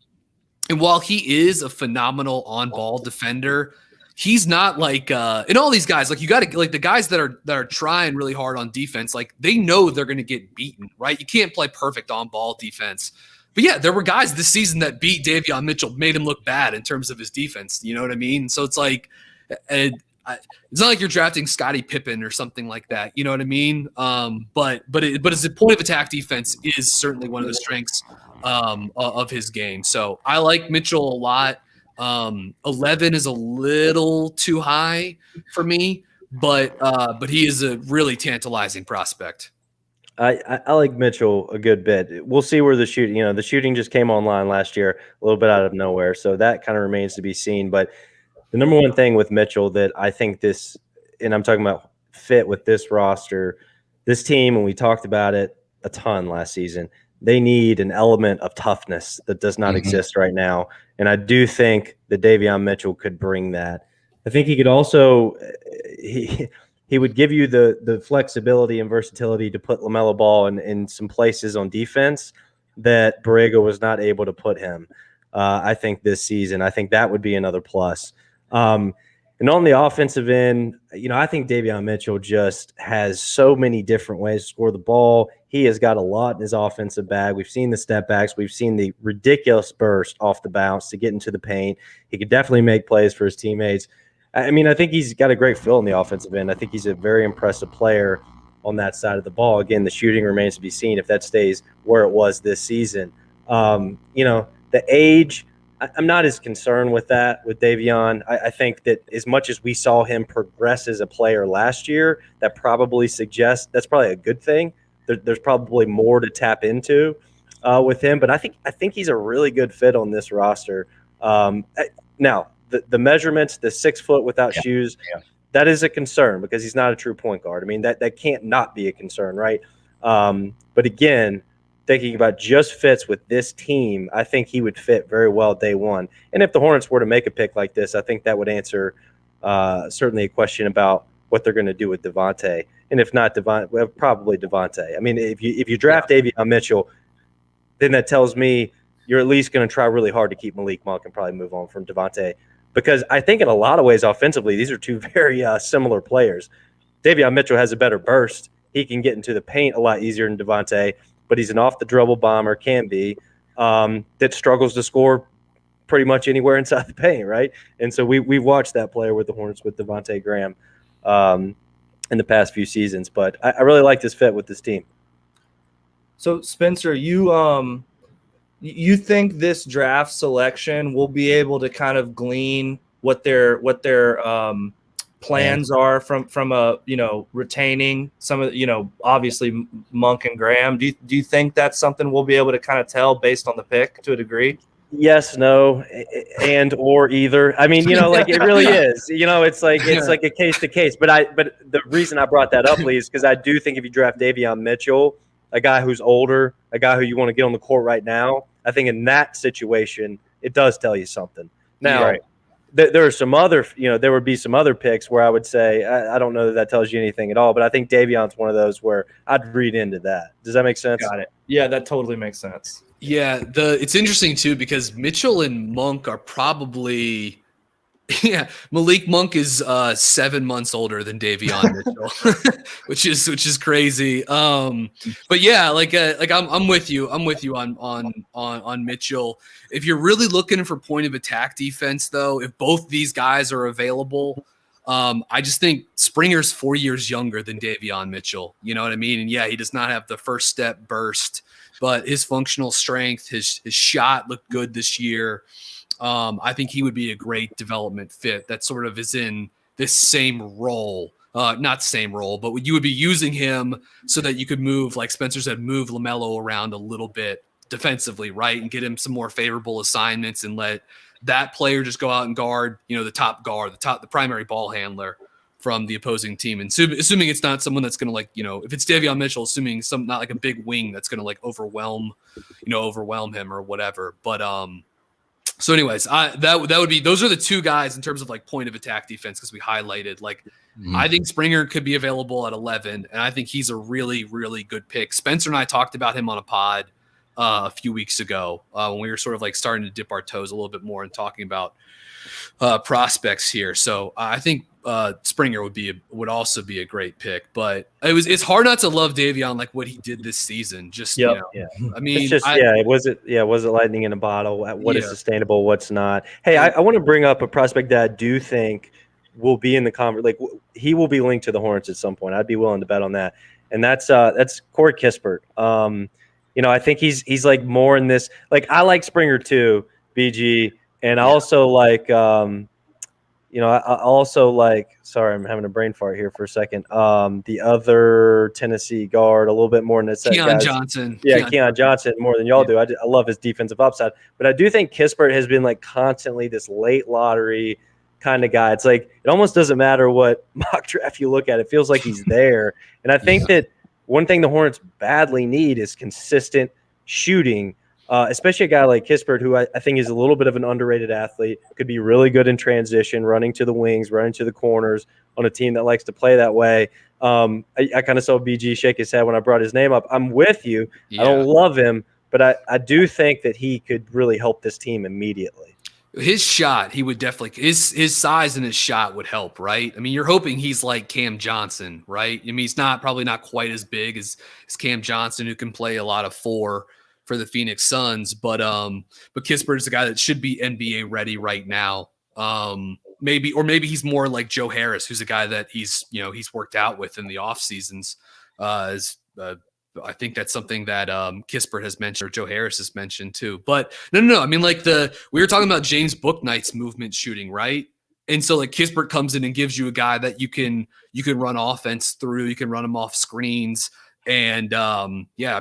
while he is a phenomenal on-ball defender, he's not and all these guys, you got to the guys that are trying really hard on defense, they know they're going to get beaten, right? You can't play perfect on-ball defense. But yeah, there were guys this season that beat Davion Mitchell, made him look bad in terms of his defense. You know what I mean? So it's it's not like you're drafting Scottie Pippen or something like that. You know what I mean? But his point of attack defense is certainly one of the strengths of his game. So I like Mitchell a lot. 11 is a little too high for me, but he is a really tantalizing prospect. I like Mitchell a good bit. We'll see where the shooting, the shooting just came online last year, a little bit out of nowhere. So that kind of remains to be seen. But the number one thing with Mitchell that I think and I'm talking about fit with this roster, this team, and we talked about it a ton last season, they need an element of toughness that does not exist right now. And I do think that Davion Mitchell could bring that. I think he could also he would give you the flexibility and versatility to put LaMelo Ball in some places on defense that Borrego was not able to put him. I think this season, I think that would be another plus. And on the offensive end, I think Davion Mitchell just has so many different ways to score the ball. He has got a lot in his offensive bag. We've seen the step backs. We've seen the ridiculous burst off the bounce to get into the paint. He could definitely make plays for his teammates. I think he's got a great feel in the offensive end. I think he's a very impressive player on that side of the ball. Again, the shooting remains to be seen if that stays where it was this season. The age – I'm not as concerned with that with Davion. I think that as much as we saw him progress as a player last year, that probably suggests that's probably a good thing. There's probably more to tap into with him, but I think he's a really good fit on this roster. Now, the measurements, the 6 foot without shoes, that is a concern because he's not a true point guard. I mean, that can't not be a concern, right? But again, thinking about just fits with this team, I think he would fit very well day one. And if the Hornets were to make a pick like this, I think that would answer certainly a question about what they're going to do with Devontae. And if not Devontae, probably Devontae. I mean, if you draft Davion Mitchell, then that tells me you're at least going to try really hard to keep Malik Monk and probably move on from Devontae. Because I think in a lot of ways offensively, these are two very similar players. Davion Mitchell has a better burst. He can get into the paint a lot easier than Devontae, but he's an off-the-dribble bomber, can be, that struggles to score pretty much anywhere inside the paint, right? And so we've watched that player with the Hornets with Devontae Graham in the past few seasons. But I really like this fit with this team. So, Spencer, you think this draft selection will be able to kind of glean what their plans are from a retaining some of obviously Monk and Graham. Do you think that's something we'll be able to kind of tell based on the pick to a degree? Yes, no, and or either. I mean, like it really is. It's like a case to case. But the reason I brought that up, Lee, is because I do think if you draft Davion Mitchell, a guy who's older, a guy who you want to get on the court right now, I think in that situation it does tell you something. Now. Right. There are some other, there would be some other picks where I would say, I don't know that tells you anything at all, but I think Davion's one of those where I'd read into that. Does that make sense? Got it. Yeah, that totally makes sense. Yeah, it's interesting too because Mitchell and Monk are probably Malik Monk is 7 months older than Davion Mitchell, which is crazy. But yeah, I'm with you. I'm with you on Mitchell. If you're really looking for point of attack defense, though, if both these guys are available, I just think Springer's 4 years younger than Davion Mitchell. You know what I mean? And yeah, he does not have the first step burst, but his functional strength, his shot looked good this year. I think he would be a great development fit that sort of is in this same role, not same role, but you would be using him so that you could move, like Spencer said, move LaMelo around a little bit defensively, right? And get him some more favorable assignments and let that player just go out and guard, the primary ball handler from the opposing team. And assuming it's not someone that's going to if it's Davion Mitchell, assuming not like a big wing that's going to overwhelm him or whatever. But, so anyways, that would be, those are the two guys in terms of point of attack defense, because we highlighted I think Springer could be available at 11, and I think he's a really, really good pick. Spencer and I talked about him on a pod a few weeks ago when we were sort of starting to dip our toes a little bit more and talking about prospects here. So I think Springer would also be a great pick, but it's hard not to love Davion what he did this season. Just I mean, it's just was it lightning in a bottle? What is sustainable? What's not? Hey, I want to bring up a prospect that I do think will be in the conversation. He will be linked to the Hornets at some point. I'd be willing to bet on that, and that's Corey Kispert. I think he's more in this. I like Springer too, BG, and I also like. I also like. Sorry, I'm having a brain fart here for a second. The other Tennessee guard, a little bit more than this. Keon Johnson. Yeah, Keon Johnson more than y'all do. I love his defensive upside, but I do think Kispert has been constantly this late lottery kind of guy. It's it almost doesn't matter what mock draft you look at. It feels like he's there, and I think that one thing the Hornets badly need is consistent shooting. Especially a guy like Kispert, who I think is a little bit of an underrated athlete, could be really good in transition, running to the wings, running to the corners on a team that likes to play that way. I kind of saw BG shake his head when I brought his name up. I'm with you. Yeah. I don't love him, but I do think that he could really help this team immediately. His shot, he would definitely his size and his shot would help, right? I mean, you're hoping he's like Cam Johnson, right? I mean, he's probably not quite as big as Cam Johnson, who can play a lot of 4 for the Phoenix Suns, but Kispert is a guy that should be NBA ready right now. Maybe he's more like Joe Harris, who's a guy that he's worked out with in the off seasons. I think that's something that Kispert has mentioned, or Joe Harris has mentioned too. But no. I mean, like we were talking about James Bouknight's movement shooting, right? And so like Kispert comes in and gives you a guy that you can run offense through. You can run him off screens, and I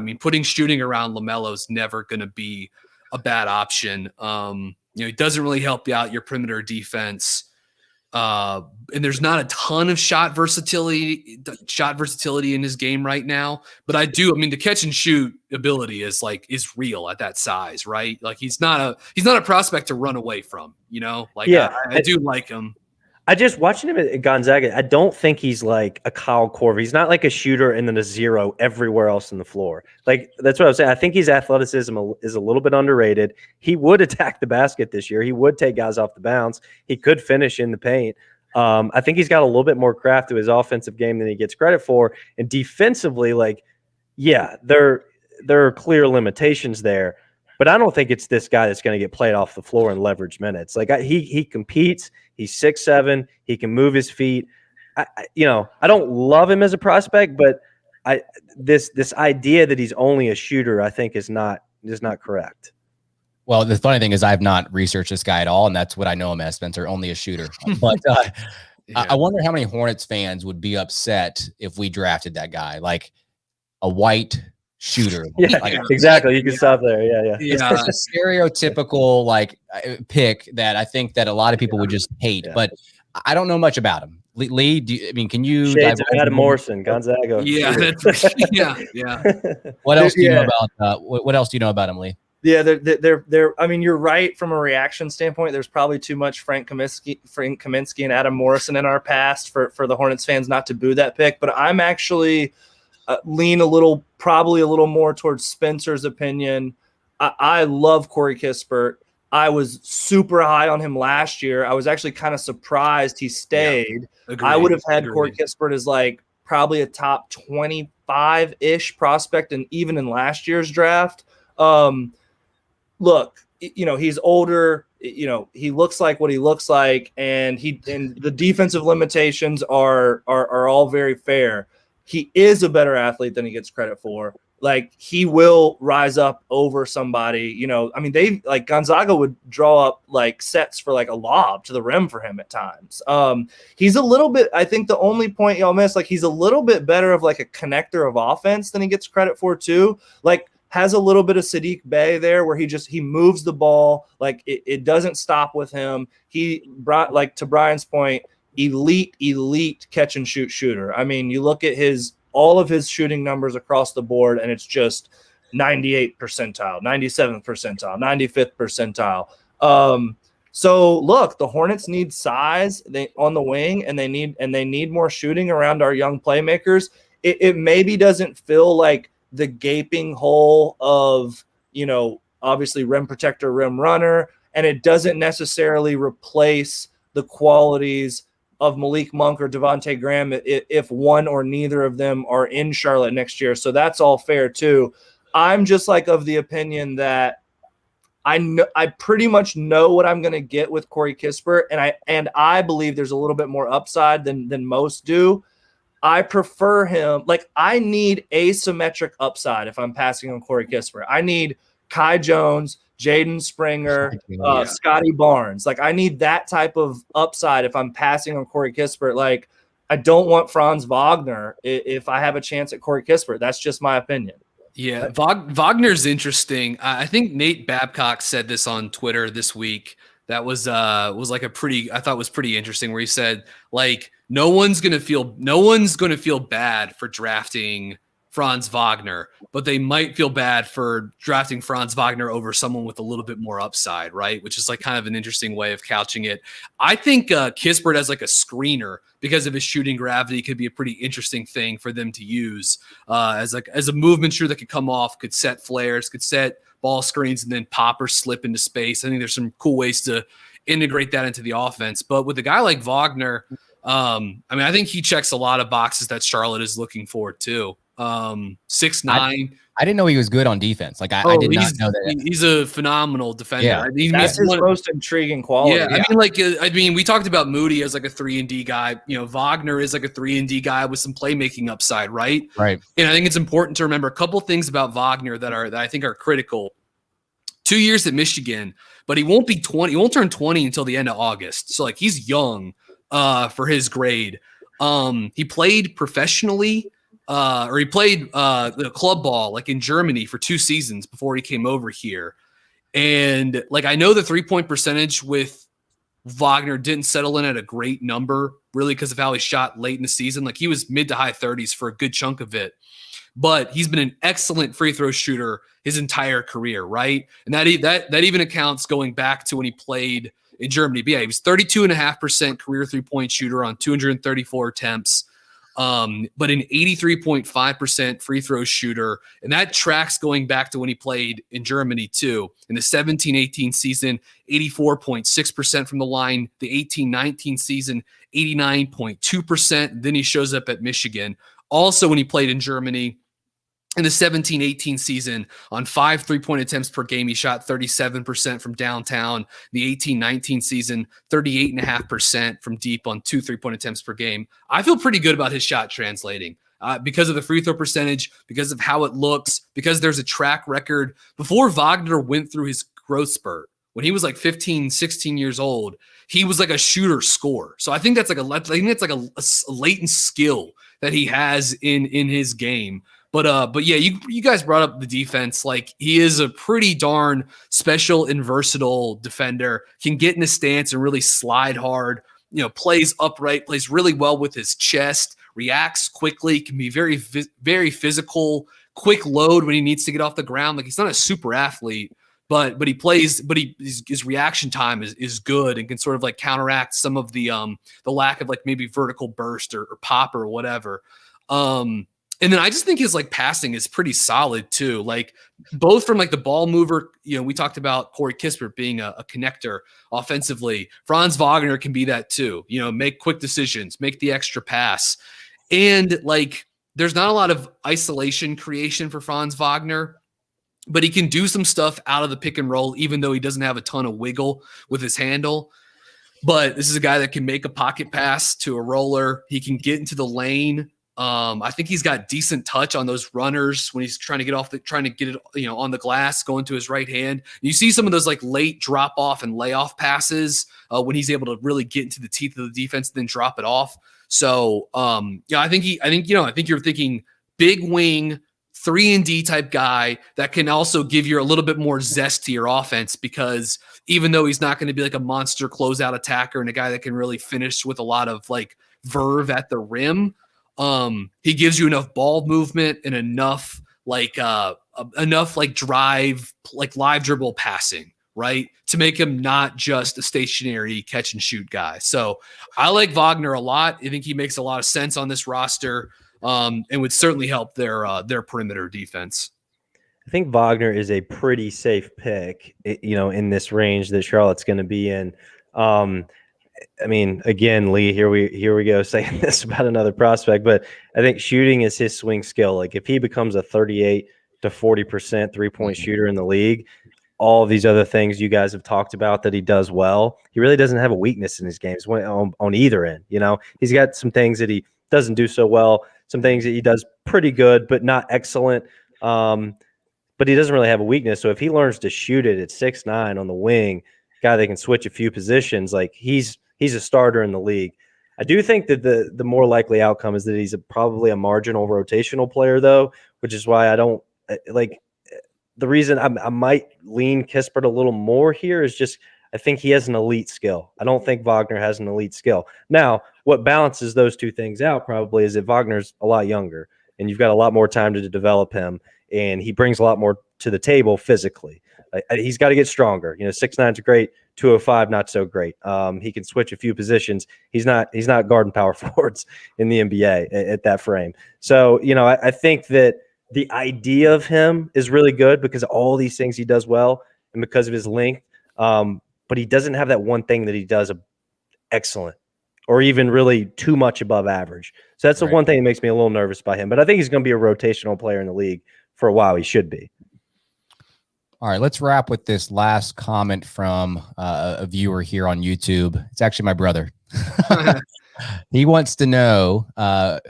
mean, putting shooting around LaMelo is never going to be a bad option. He doesn't really help you out your perimeter defense. And there's not a ton of shot versatility in his game right now, but I mean, the catch and shoot ability is real at that size, right? Like he's not a prospect to run away from, I do like him. I just watching him at Gonzaga. I don't think he's like a Kyle Korver. He's not like a shooter and then a zero everywhere else in the floor. Like that's what I was saying. I think his athleticism is a little bit underrated. He would attack the basket this year. He would take guys off the bounce. He could finish in the paint. I think he's got a little bit more craft to his offensive game than he gets credit for. And defensively, there are clear limitations there. But I don't think it's this guy that's going to get played off the floor and leverage minutes. Like he competes. He's 6'7". He can move his feet. I don't love him as a prospect, but this idea that he's only a shooter, I think, is not correct. Well, the funny thing is, I've not researched this guy at all, and that's what I know him as, Spencer, only a shooter. But I wonder how many Hornets fans would be upset if we drafted that guy, like a white shooter. Exactly. You can stop there. Yeah. It's just a stereotypical pick that I think that a lot of people would just hate, but I don't know much about him. Lee, can you? Shades of Adam Morrison, Gonzaga. Yeah. What else do you know about? What else do you know about him, Lee? Yeah, they're. I mean, you're right from a reaction standpoint. There's probably too much Frank Kaminsky, and Adam Morrison in our past for the Hornets fans not to boo that pick. But I'm actually lean probably a little more towards Spencer's opinion. I love Corey Kispert. I was super high on him last year. I was actually kind of surprised he stayed. Yeah, I would have had Corey Kispert as probably a top 25-ish prospect, and even in last year's draft. Look, he's older. He looks like what he looks like, and the defensive limitations are all very fair. He is a better athlete than he gets credit for. He will rise up over somebody. I mean, Gonzaga would draw up sets for a lob to the rim for him at times. He's a little bit, I think the only point y'all miss, he's a little bit better of a connector of offense than he gets credit for too. Has a little bit of Sadiq Bey there where he moves the ball. It doesn't stop with him. He brought, to Brian's point, elite catch and shoot shooter. I mean, you look at all of his shooting numbers across the board, and it's just 98th percentile, 97th percentile, 95th percentile. So look, the Hornets need size on the wing, and they need more shooting around our young playmakers. It maybe doesn't feel like the gaping hole of, obviously rim protector, rim runner, and it doesn't necessarily replace the qualities of Malik Monk or Devontae Graham if one or neither of them are in Charlotte next year. So that's all fair too. I'm just of the opinion that I pretty much know what I'm going to get with Corey Kispert, and I believe there's a little bit more upside than most do. I prefer him. I need asymmetric upside if I'm passing on Corey Kispert. I need Kai Jones, Jaden Springer, Scotty Barnes. I need that type of upside if I'm passing on Corey Kispert. I don't want Franz Wagner if I have a chance at Corey Kispert. That's just my opinion. Yeah, Wagner's interesting. I think Nate Babcock said this on Twitter this week. That was pretty interesting, where he said no one's gonna feel bad for drafting Franz Wagner, but they might feel bad for drafting Franz Wagner over someone with a little bit more upside, right? Which is kind of an interesting way of couching it. I think Kispert as a screener, because of his shooting gravity, could be a pretty interesting thing for them to use as a movement shooter that could come off, could set flares, could set ball screens and then pop or slip into space. I think there's some cool ways to integrate that into the offense. But with a guy like Wagner, I mean, I think he checks a lot of boxes that Charlotte is looking for too. 6'9". I didn't know he was good on defense. Like I did not know that. He's a phenomenal defender. Yeah, I mean, that's his most intriguing quality. Yeah, I mean, we talked about Moody as like a 3-and-D guy. You know, Wagner is like a 3-and-D guy with some playmaking upside, right? Right. And I think it's important to remember a couple things about Wagner that I think are critical. 2 years at Michigan, but he won't be 20. He won't turn 20 until the end of August. So like he's young for his grade. He played professionally. Or he played the club ball like in Germany for 2 seasons before he came over here. And like I know the 3-point percentage with Wagner didn't settle in at a great number, really because of how he shot late in the season. Like he was mid to high 30s for a good chunk of it. But he's been an excellent free throw shooter his entire career, right? And that even accounts going back to when he played in Germany. But yeah, he was 32.5% career 3-point shooter on 234 attempts. But an 83.5% free throw shooter. And that tracks going back to when he played in Germany too. In the 17-18 season, 84.6% from the line. The 18-19 season, 89.2%. Then he shows up at Michigan. Also, when he played in Germany, in the 17-18 season, on 5 3-point attempts per game, he shot 37% from downtown. The 18-19 season, 38.5% from deep on 2 3-point attempts per game. I feel pretty good about his shot translating because of the free throw percentage, because of how it looks, because there's a track record. Before Wagner went through his growth spurt, when he was like 15, 16 years old, he was like a shooter scorer. So I think that's like a latent skill that he has in his game. But yeah, you guys brought up the defense. Like he is a pretty darn special and versatile defender. Can get in a stance and really slide hard. You know, plays upright, plays really well with his chest, reacts quickly, can be very very physical, quick load when he needs to get off the ground. Like he's not a super athlete, but he plays. But his reaction time is good and can sort of like counteract some of the lack of like maybe vertical burst or pop or whatever. And then I just think his like passing is pretty solid too. Like both from like the ball mover, you know, we talked about Corey Kispert being a connector offensively. Franz Wagner can be that too, you know, make quick decisions, make the extra pass. And like, there's not a lot of isolation creation for Franz Wagner, but he can do some stuff out of the pick and roll, even though he doesn't have a ton of wiggle with his handle. But this is a guy that can make a pocket pass to a roller. He can get into the lane. I think he's got decent touch on those runners when he's trying to get it, you know, on the glass, going to his right hand. You see some of those like late drop off and layoff passes when he's able to really get into the teeth of the defense, then drop it off. So, yeah, I think you're thinking big wing, 3-and-D type guy that can also give you a little bit more zest to your offense, because even though he's not going to be like a monster closeout attacker and a guy that can really finish with a lot of like verve at the rim, he gives you enough ball movement and enough drive, like live dribble passing, right, to make him not just a stationary catch and shoot guy. So I like Wagner a lot. I think he makes a lot of sense on this roster, and would certainly help their perimeter defense. I think Wagner is a pretty safe pick, you know, in this range that Charlotte's going to be in. I mean, again, Lee, here we go saying this about another prospect, but I think shooting is his swing skill. Like if he becomes a 38 to 40% 3-point shooter in the league, all of these other things you guys have talked about that he does well, he really doesn't have a weakness in his games on either end. You know, he's got some things that he doesn't do so well, some things that he does pretty good, but not excellent. But he doesn't really have a weakness. So if he learns to shoot it at 6'9" on the wing, guy that can switch a few positions, like he's a starter in the league. I do think that the more likely outcome is that he's probably a marginal rotational player, though, which is why I don't like the reason I might lean Kispert a little more here is just I think he has an elite skill. I don't think Wagner has an elite skill. Now, what balances those two things out probably is that Wagner's a lot younger and you've got a lot more time to develop him, and he brings a lot more to the table physically. He's got to get stronger. You know, 6'9" is great. 205, not so great. He can switch a few positions. He's not guarding power forwards in the NBA at that frame. So, you know, I think that the idea of him is really good because of all these things he does well and because of his length. But he doesn't have that one thing that he does excellent or even really too much above average. So that's the one thing that makes me a little nervous by him. But I think he's going to be a rotational player in the league for a while. He should be. All right, let's wrap with this last comment from a viewer here on YouTube. It's actually my brother. He wants to know, I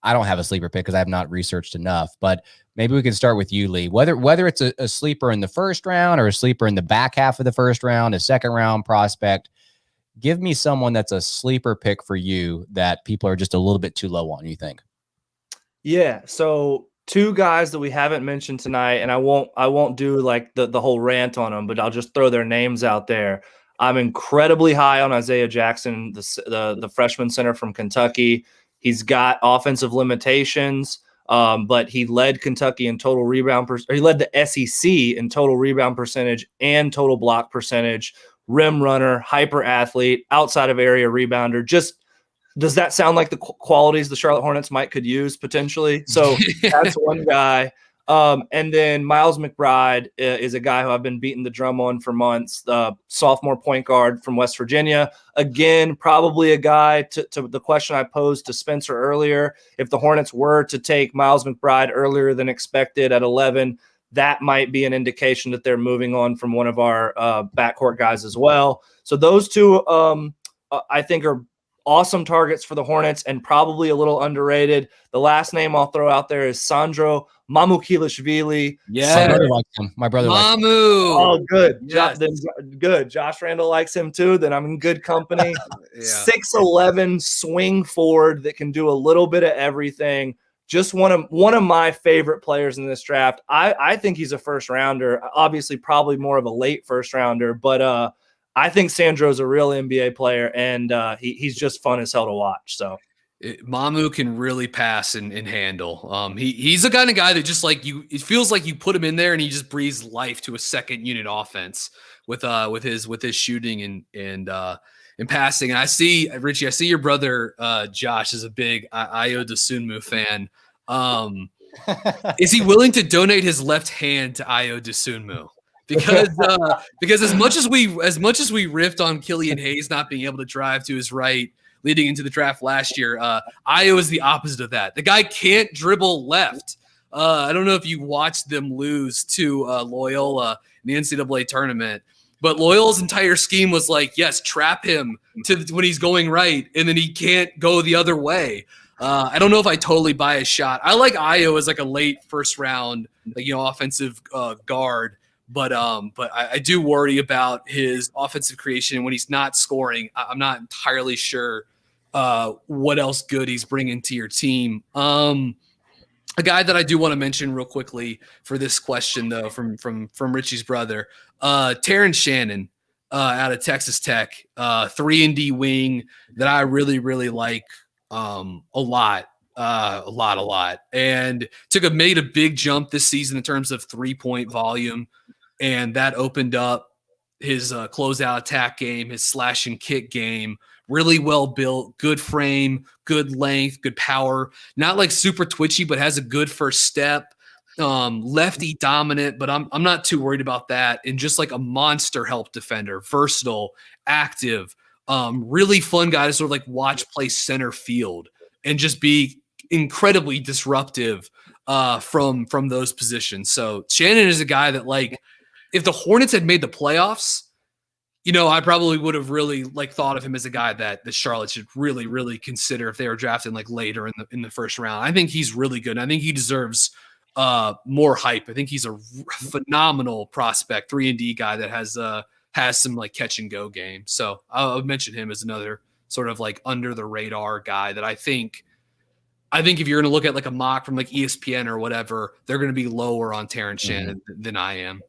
don't have a sleeper pick because I have not researched enough, but maybe we can start with you, Lee. Whether it's a sleeper in the first round or a sleeper in the back half of the first round, a second round prospect, give me someone that's a sleeper pick for you that people are just a little bit too low on, you think? Yeah, so two guys that we haven't mentioned tonight, and I won't do like the whole rant on them, but I'll just throw their names out there. I'm incredibly high on Isaiah Jackson, the freshman center from Kentucky. He's got offensive limitations, but he led Kentucky in total rebound. He led the SEC in total rebound percentage and total block percentage. Rim runner, hyper athlete, outside of area rebounder. Just does that sound like the qualities the Charlotte Hornets could use potentially? So that's one guy. And then Miles McBride is a guy who I've been beating the drum on for months, sophomore point guard from West Virginia. Again, probably a guy to the question I posed to Spencer earlier. If the Hornets were to take Miles McBride earlier than expected at 11, that might be an indication that they're moving on from one of our backcourt guys as well. So those two I think are awesome targets for the Hornets and probably a little underrated. The last name I'll throw out there is Sandro Mamukilishvili. Yeah, my brother likes him. Oh, good. Yes. Good. Josh Randall likes him too. Then I'm in good company. 6'11" swing forward that can do a little bit of everything. Just one of my favorite players in this draft. I think he's a first rounder. Obviously, probably more of a late first rounder, but I think Sandro's a real NBA player, and he's just fun as hell to watch. So Mamu can really pass and handle. He's the kind of guy that just like you. It feels like you put him in there and he just breathes life to a second unit offense with his shooting and passing. And I see Richie. I see your brother Josh is a big Ayo Dosunmu fan. Is he willing to donate his left hand to Ayo Dosunmu? Because as much as we riffed on Killian Hayes not being able to drive to his right leading into the draft last year, Ayo is the opposite of that. The guy can't dribble left. I don't know if you watched them lose to Loyola in the NCAA tournament, but Loyola's entire scheme was like, yes, trap him when he's going right, and then he can't go the other way. I don't know if I totally buy his shot. I like Ayo as like a late first round, offensive guard. But I do worry about his offensive creation when he's not scoring. I'm not entirely sure what else good he's bringing to your team. A guy that I do want to mention real quickly for this question, though, from Richie's brother, Terrence Shannon out of Texas Tech, 3-and-D wing that I really, really like a lot. And made a big jump this season in terms of 3-point volume. And that opened up his closeout attack game, his slash and kick game. Really well built, good frame, good length, good power. Not like super twitchy, but has a good first step. Lefty dominant, but I'm not too worried about that. And just like a monster help defender, versatile, active, really fun guy to sort of like watch play center field and just be incredibly disruptive from those positions. So Shannon is a guy that like, if the Hornets had made the playoffs, I probably would have really like thought of him as a guy that the Charlotte should really, really consider if they were drafting like later in the first round. I think he's really good. I think he deserves more hype. I think he's a phenomenal prospect, 3-and-D guy that has some like catch and go game. So I would mention him as another sort of like under the radar guy that I think if you're going to look at like a mock from like ESPN or whatever, they're going to be lower on Terrence Shannon than I am.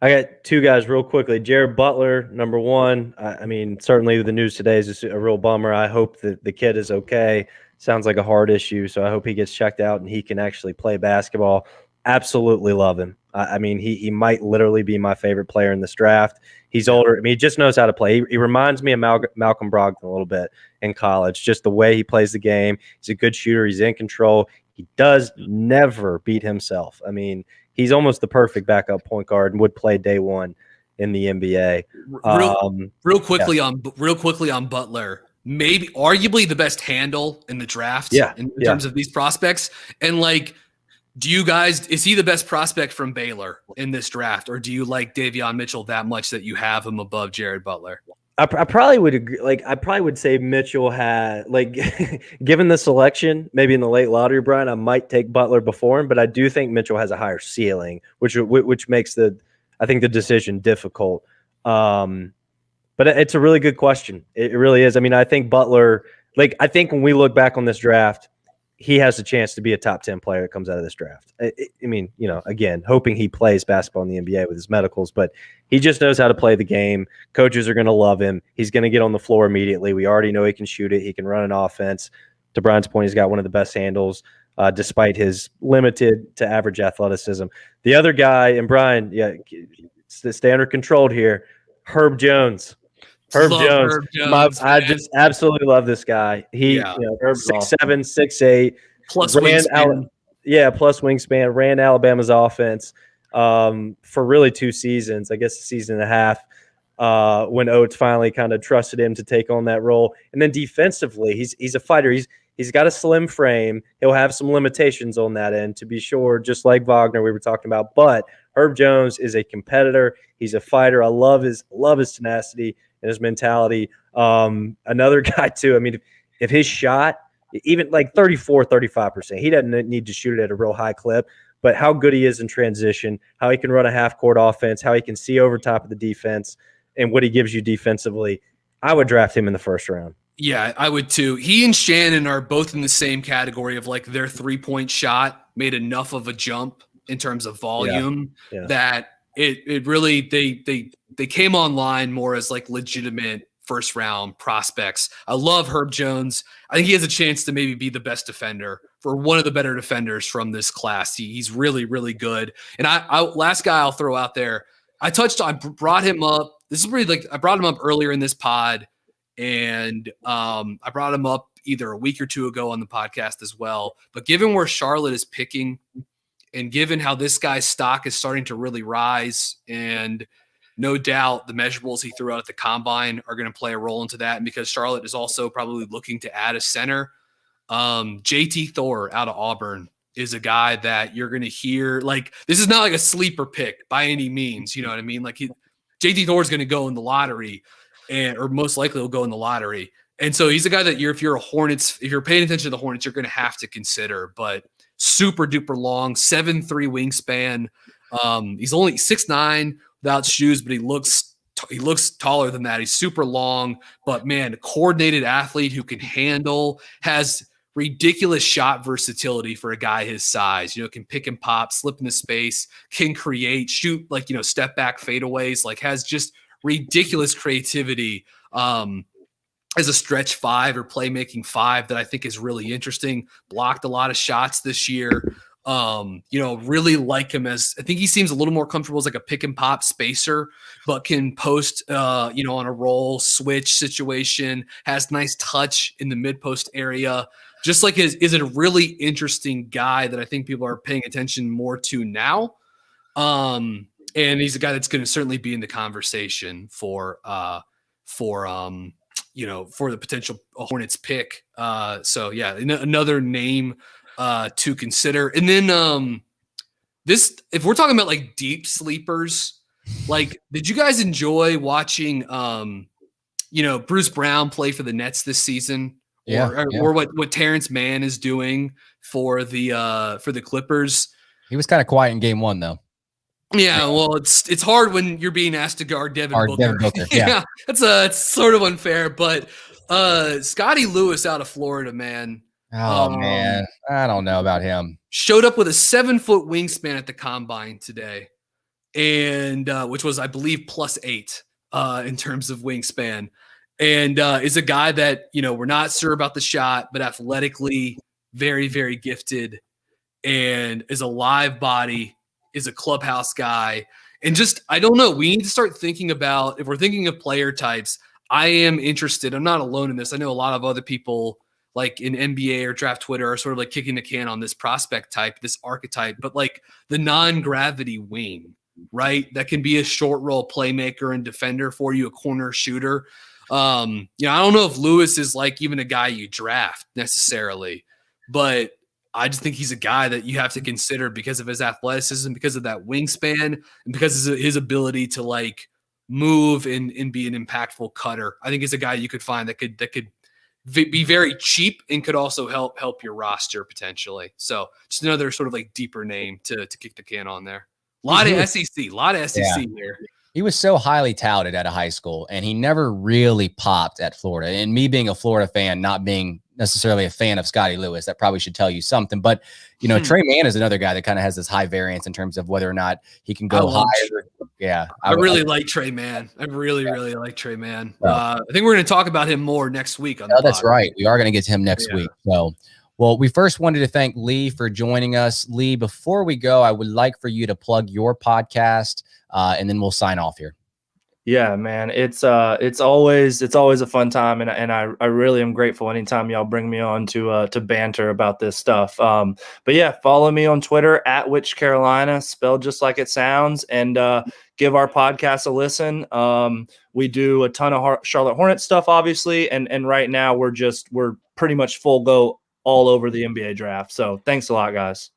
I got two guys real quickly. Jared Butler, number one. I mean, certainly the news today is just a real bummer. I hope that the kid is okay. Sounds like a heart issue, so I hope he gets checked out and he can actually play basketball. Absolutely love him. I mean, he might literally be my favorite player in this draft. He's older. I mean, he just knows how to play. He reminds me of Malcolm Brogdon a little bit in college, just the way he plays the game. He's a good shooter. He's in control. He does never beat himself. I mean, he's almost the perfect backup point guard and would play day one in the NBA. Real quickly on Butler, maybe arguably the best handle in the draft in terms of these prospects. And like, is he the best prospect from Baylor in this draft, or do you like Davion Mitchell that much that you have him above Jared Butler? I probably would agree. Like, I probably would say Mitchell had, like, given the selection, maybe in the late lottery, Brian, I might take Butler before him, but I do think Mitchell has a higher ceiling, which makes the decision difficult. But it's a really good question. It really is. I mean, I think Butler, I think when we look back on this draft, he has a chance to be a top 10 player that comes out of this draft. I mean, again, hoping he plays basketball in the NBA with his medicals, but he just knows how to play the game. Coaches are going to love him. He's going to get on the floor immediately. We already know he can shoot it. He can run an offense. To Brian's point, he's got one of the best handles, despite his limited to average athleticism. The other guy, and Brian, stay under control here, Herb Jones. Herb Jones. I just absolutely love this guy. He, 6'7", 6'8", plus wingspan. Plus wingspan. Ran Alabama's offense for really 2 seasons, I guess a season and a half, when Oates finally kind of trusted him to take on that role. And then defensively, he's a fighter. He's got a slim frame. He'll have some limitations on that end, to be sure, just like Wagner we were talking about. But Herb Jones is a competitor. He's a fighter. I love his tenacity and his mentality. Another guy too. I mean, if his shot, even like 34, 35%, he doesn't need to shoot it at a real high clip, but how good he is in transition, how he can run a half court offense, how he can see over top of the defense, and what he gives you defensively, I would draft him in the first round. Yeah, I would too. He and Shannon are both in the same category of like their 3-point shot made enough of a jump in terms of volume that it really they came online more as like legitimate first round prospects. I love Herb Jones. I think he has a chance to maybe be the best defender, for one of the better defenders from this class. He's really, really good. And I last guy I'll throw out there, I brought him up. This is really I brought him up earlier in this pod, and I brought him up either a week or 2 ago on the podcast as well. But given where Charlotte is picking, and given how this guy's stock is starting to really rise, and no doubt the measurables he threw out at the combine are going to play a role into that. And because Charlotte is also probably looking to add a center, JT Thor out of Auburn is a guy that you're going to hear. Like, this is not like a sleeper pick by any means. You know what I mean? Like, JT Thor is going to go in the lottery, or most likely will go in the lottery. And so he's a guy that if you're paying attention to the Hornets, you're going to have to consider. But super duper long, 7'3" wingspan. He's only 6'9" without shoes, but he looks taller than that. He's super long, but man, a coordinated athlete who can handle, has ridiculous shot versatility for a guy his size. Can pick and pop, slip into space, can create, shoot step back fadeaways, has just ridiculous creativity. As a stretch 5 or playmaking 5 that I think is really interesting. Blocked a lot of shots this year. Really like him I think he seems a little more comfortable as like a pick and pop spacer, but can post, on a roll switch situation, has nice touch in the mid post area. Just like is a really interesting guy that I think people are paying attention more to now. And he's a guy that's going to certainly be in the conversation for the potential Hornets pick. Another name to consider. And then if we're talking about like deep sleepers, did you guys enjoy watching Bruce Brown play for the Nets this season? Or what Terrence Mann is doing for the Clippers? He was kind of quiet in game 1 though. Yeah, well, it's hard when you're being asked to guard Devin Booker. Yeah, it's sort of unfair. But Scotty Lewis out of Florida, man. Oh man, I don't know about him. Showed up with a 7-foot wingspan at the combine today, and which was, I believe, +8 in terms of wingspan, and is a guy that we're not sure about the shot, but athletically very, very gifted, and is a live body. Is a clubhouse guy. And just, I don't know, we need to start thinking about, if we're thinking of player types, I am interested. I'm not alone in this. I know a lot of other people like in NBA or draft Twitter are sort of like kicking the can on this prospect type, this archetype, but like the non-gravity wing, right? That can be a short roll playmaker and defender for you, a corner shooter. I don't know if Lewis is like even a guy you draft necessarily, but I just think he's a guy that you have to consider because of his athleticism, because of that wingspan, and because of his ability to like move and be an impactful cutter. I think he's a guy you could find that could be very cheap and could also help your roster potentially. So just another sort of like deeper name to kick the can on there. A lot of SEC here. He was so highly touted out of high school, and he never really popped at Florida. And me being a Florida fan, not being necessarily a fan of Scotty Lewis, that probably should tell you something. But, Trey Mann is another guy that kind of has this high variance in terms of whether or not he can go higher. Yeah. I really like Trey Mann. I really like Trey Mann. I think we're going to talk about him more next week. That's right. We are going to get to him next week. So, well, we first wanted to thank Lee for joining us. Lee, before we go, I would like for you to plug your podcast, and then we'll sign off here. Yeah, man, it's always a fun time, and I really am grateful anytime y'all bring me on to banter about this stuff. But yeah, follow me on Twitter at Which Carolina, spelled just like it sounds, and give our podcast a listen. We do a ton of Charlotte Hornets stuff, obviously, and right now we're pretty much full go all over the NBA draft. So thanks a lot, guys.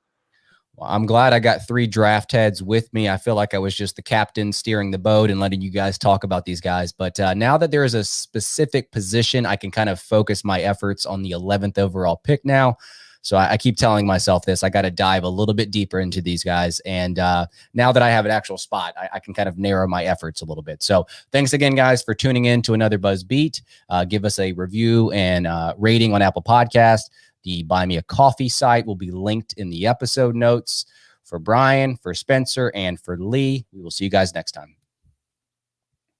Well, I'm glad I got 3 draft heads with me. I feel like I was just the captain steering the boat and letting you guys talk about these guys. But now that there is a specific position, I can kind of focus my efforts on the 11th overall pick now. So I keep telling myself this. I got to dive a little bit deeper into these guys. And now that I have an actual spot, I can kind of narrow my efforts a little bit. So thanks again, guys, for tuning in to another Buzz Beat. Give us a review and rating on Apple Podcast. The Buy Me a Coffee site will be linked in the episode notes. For Brian, for Spencer, and for Lee, we will see you guys next time.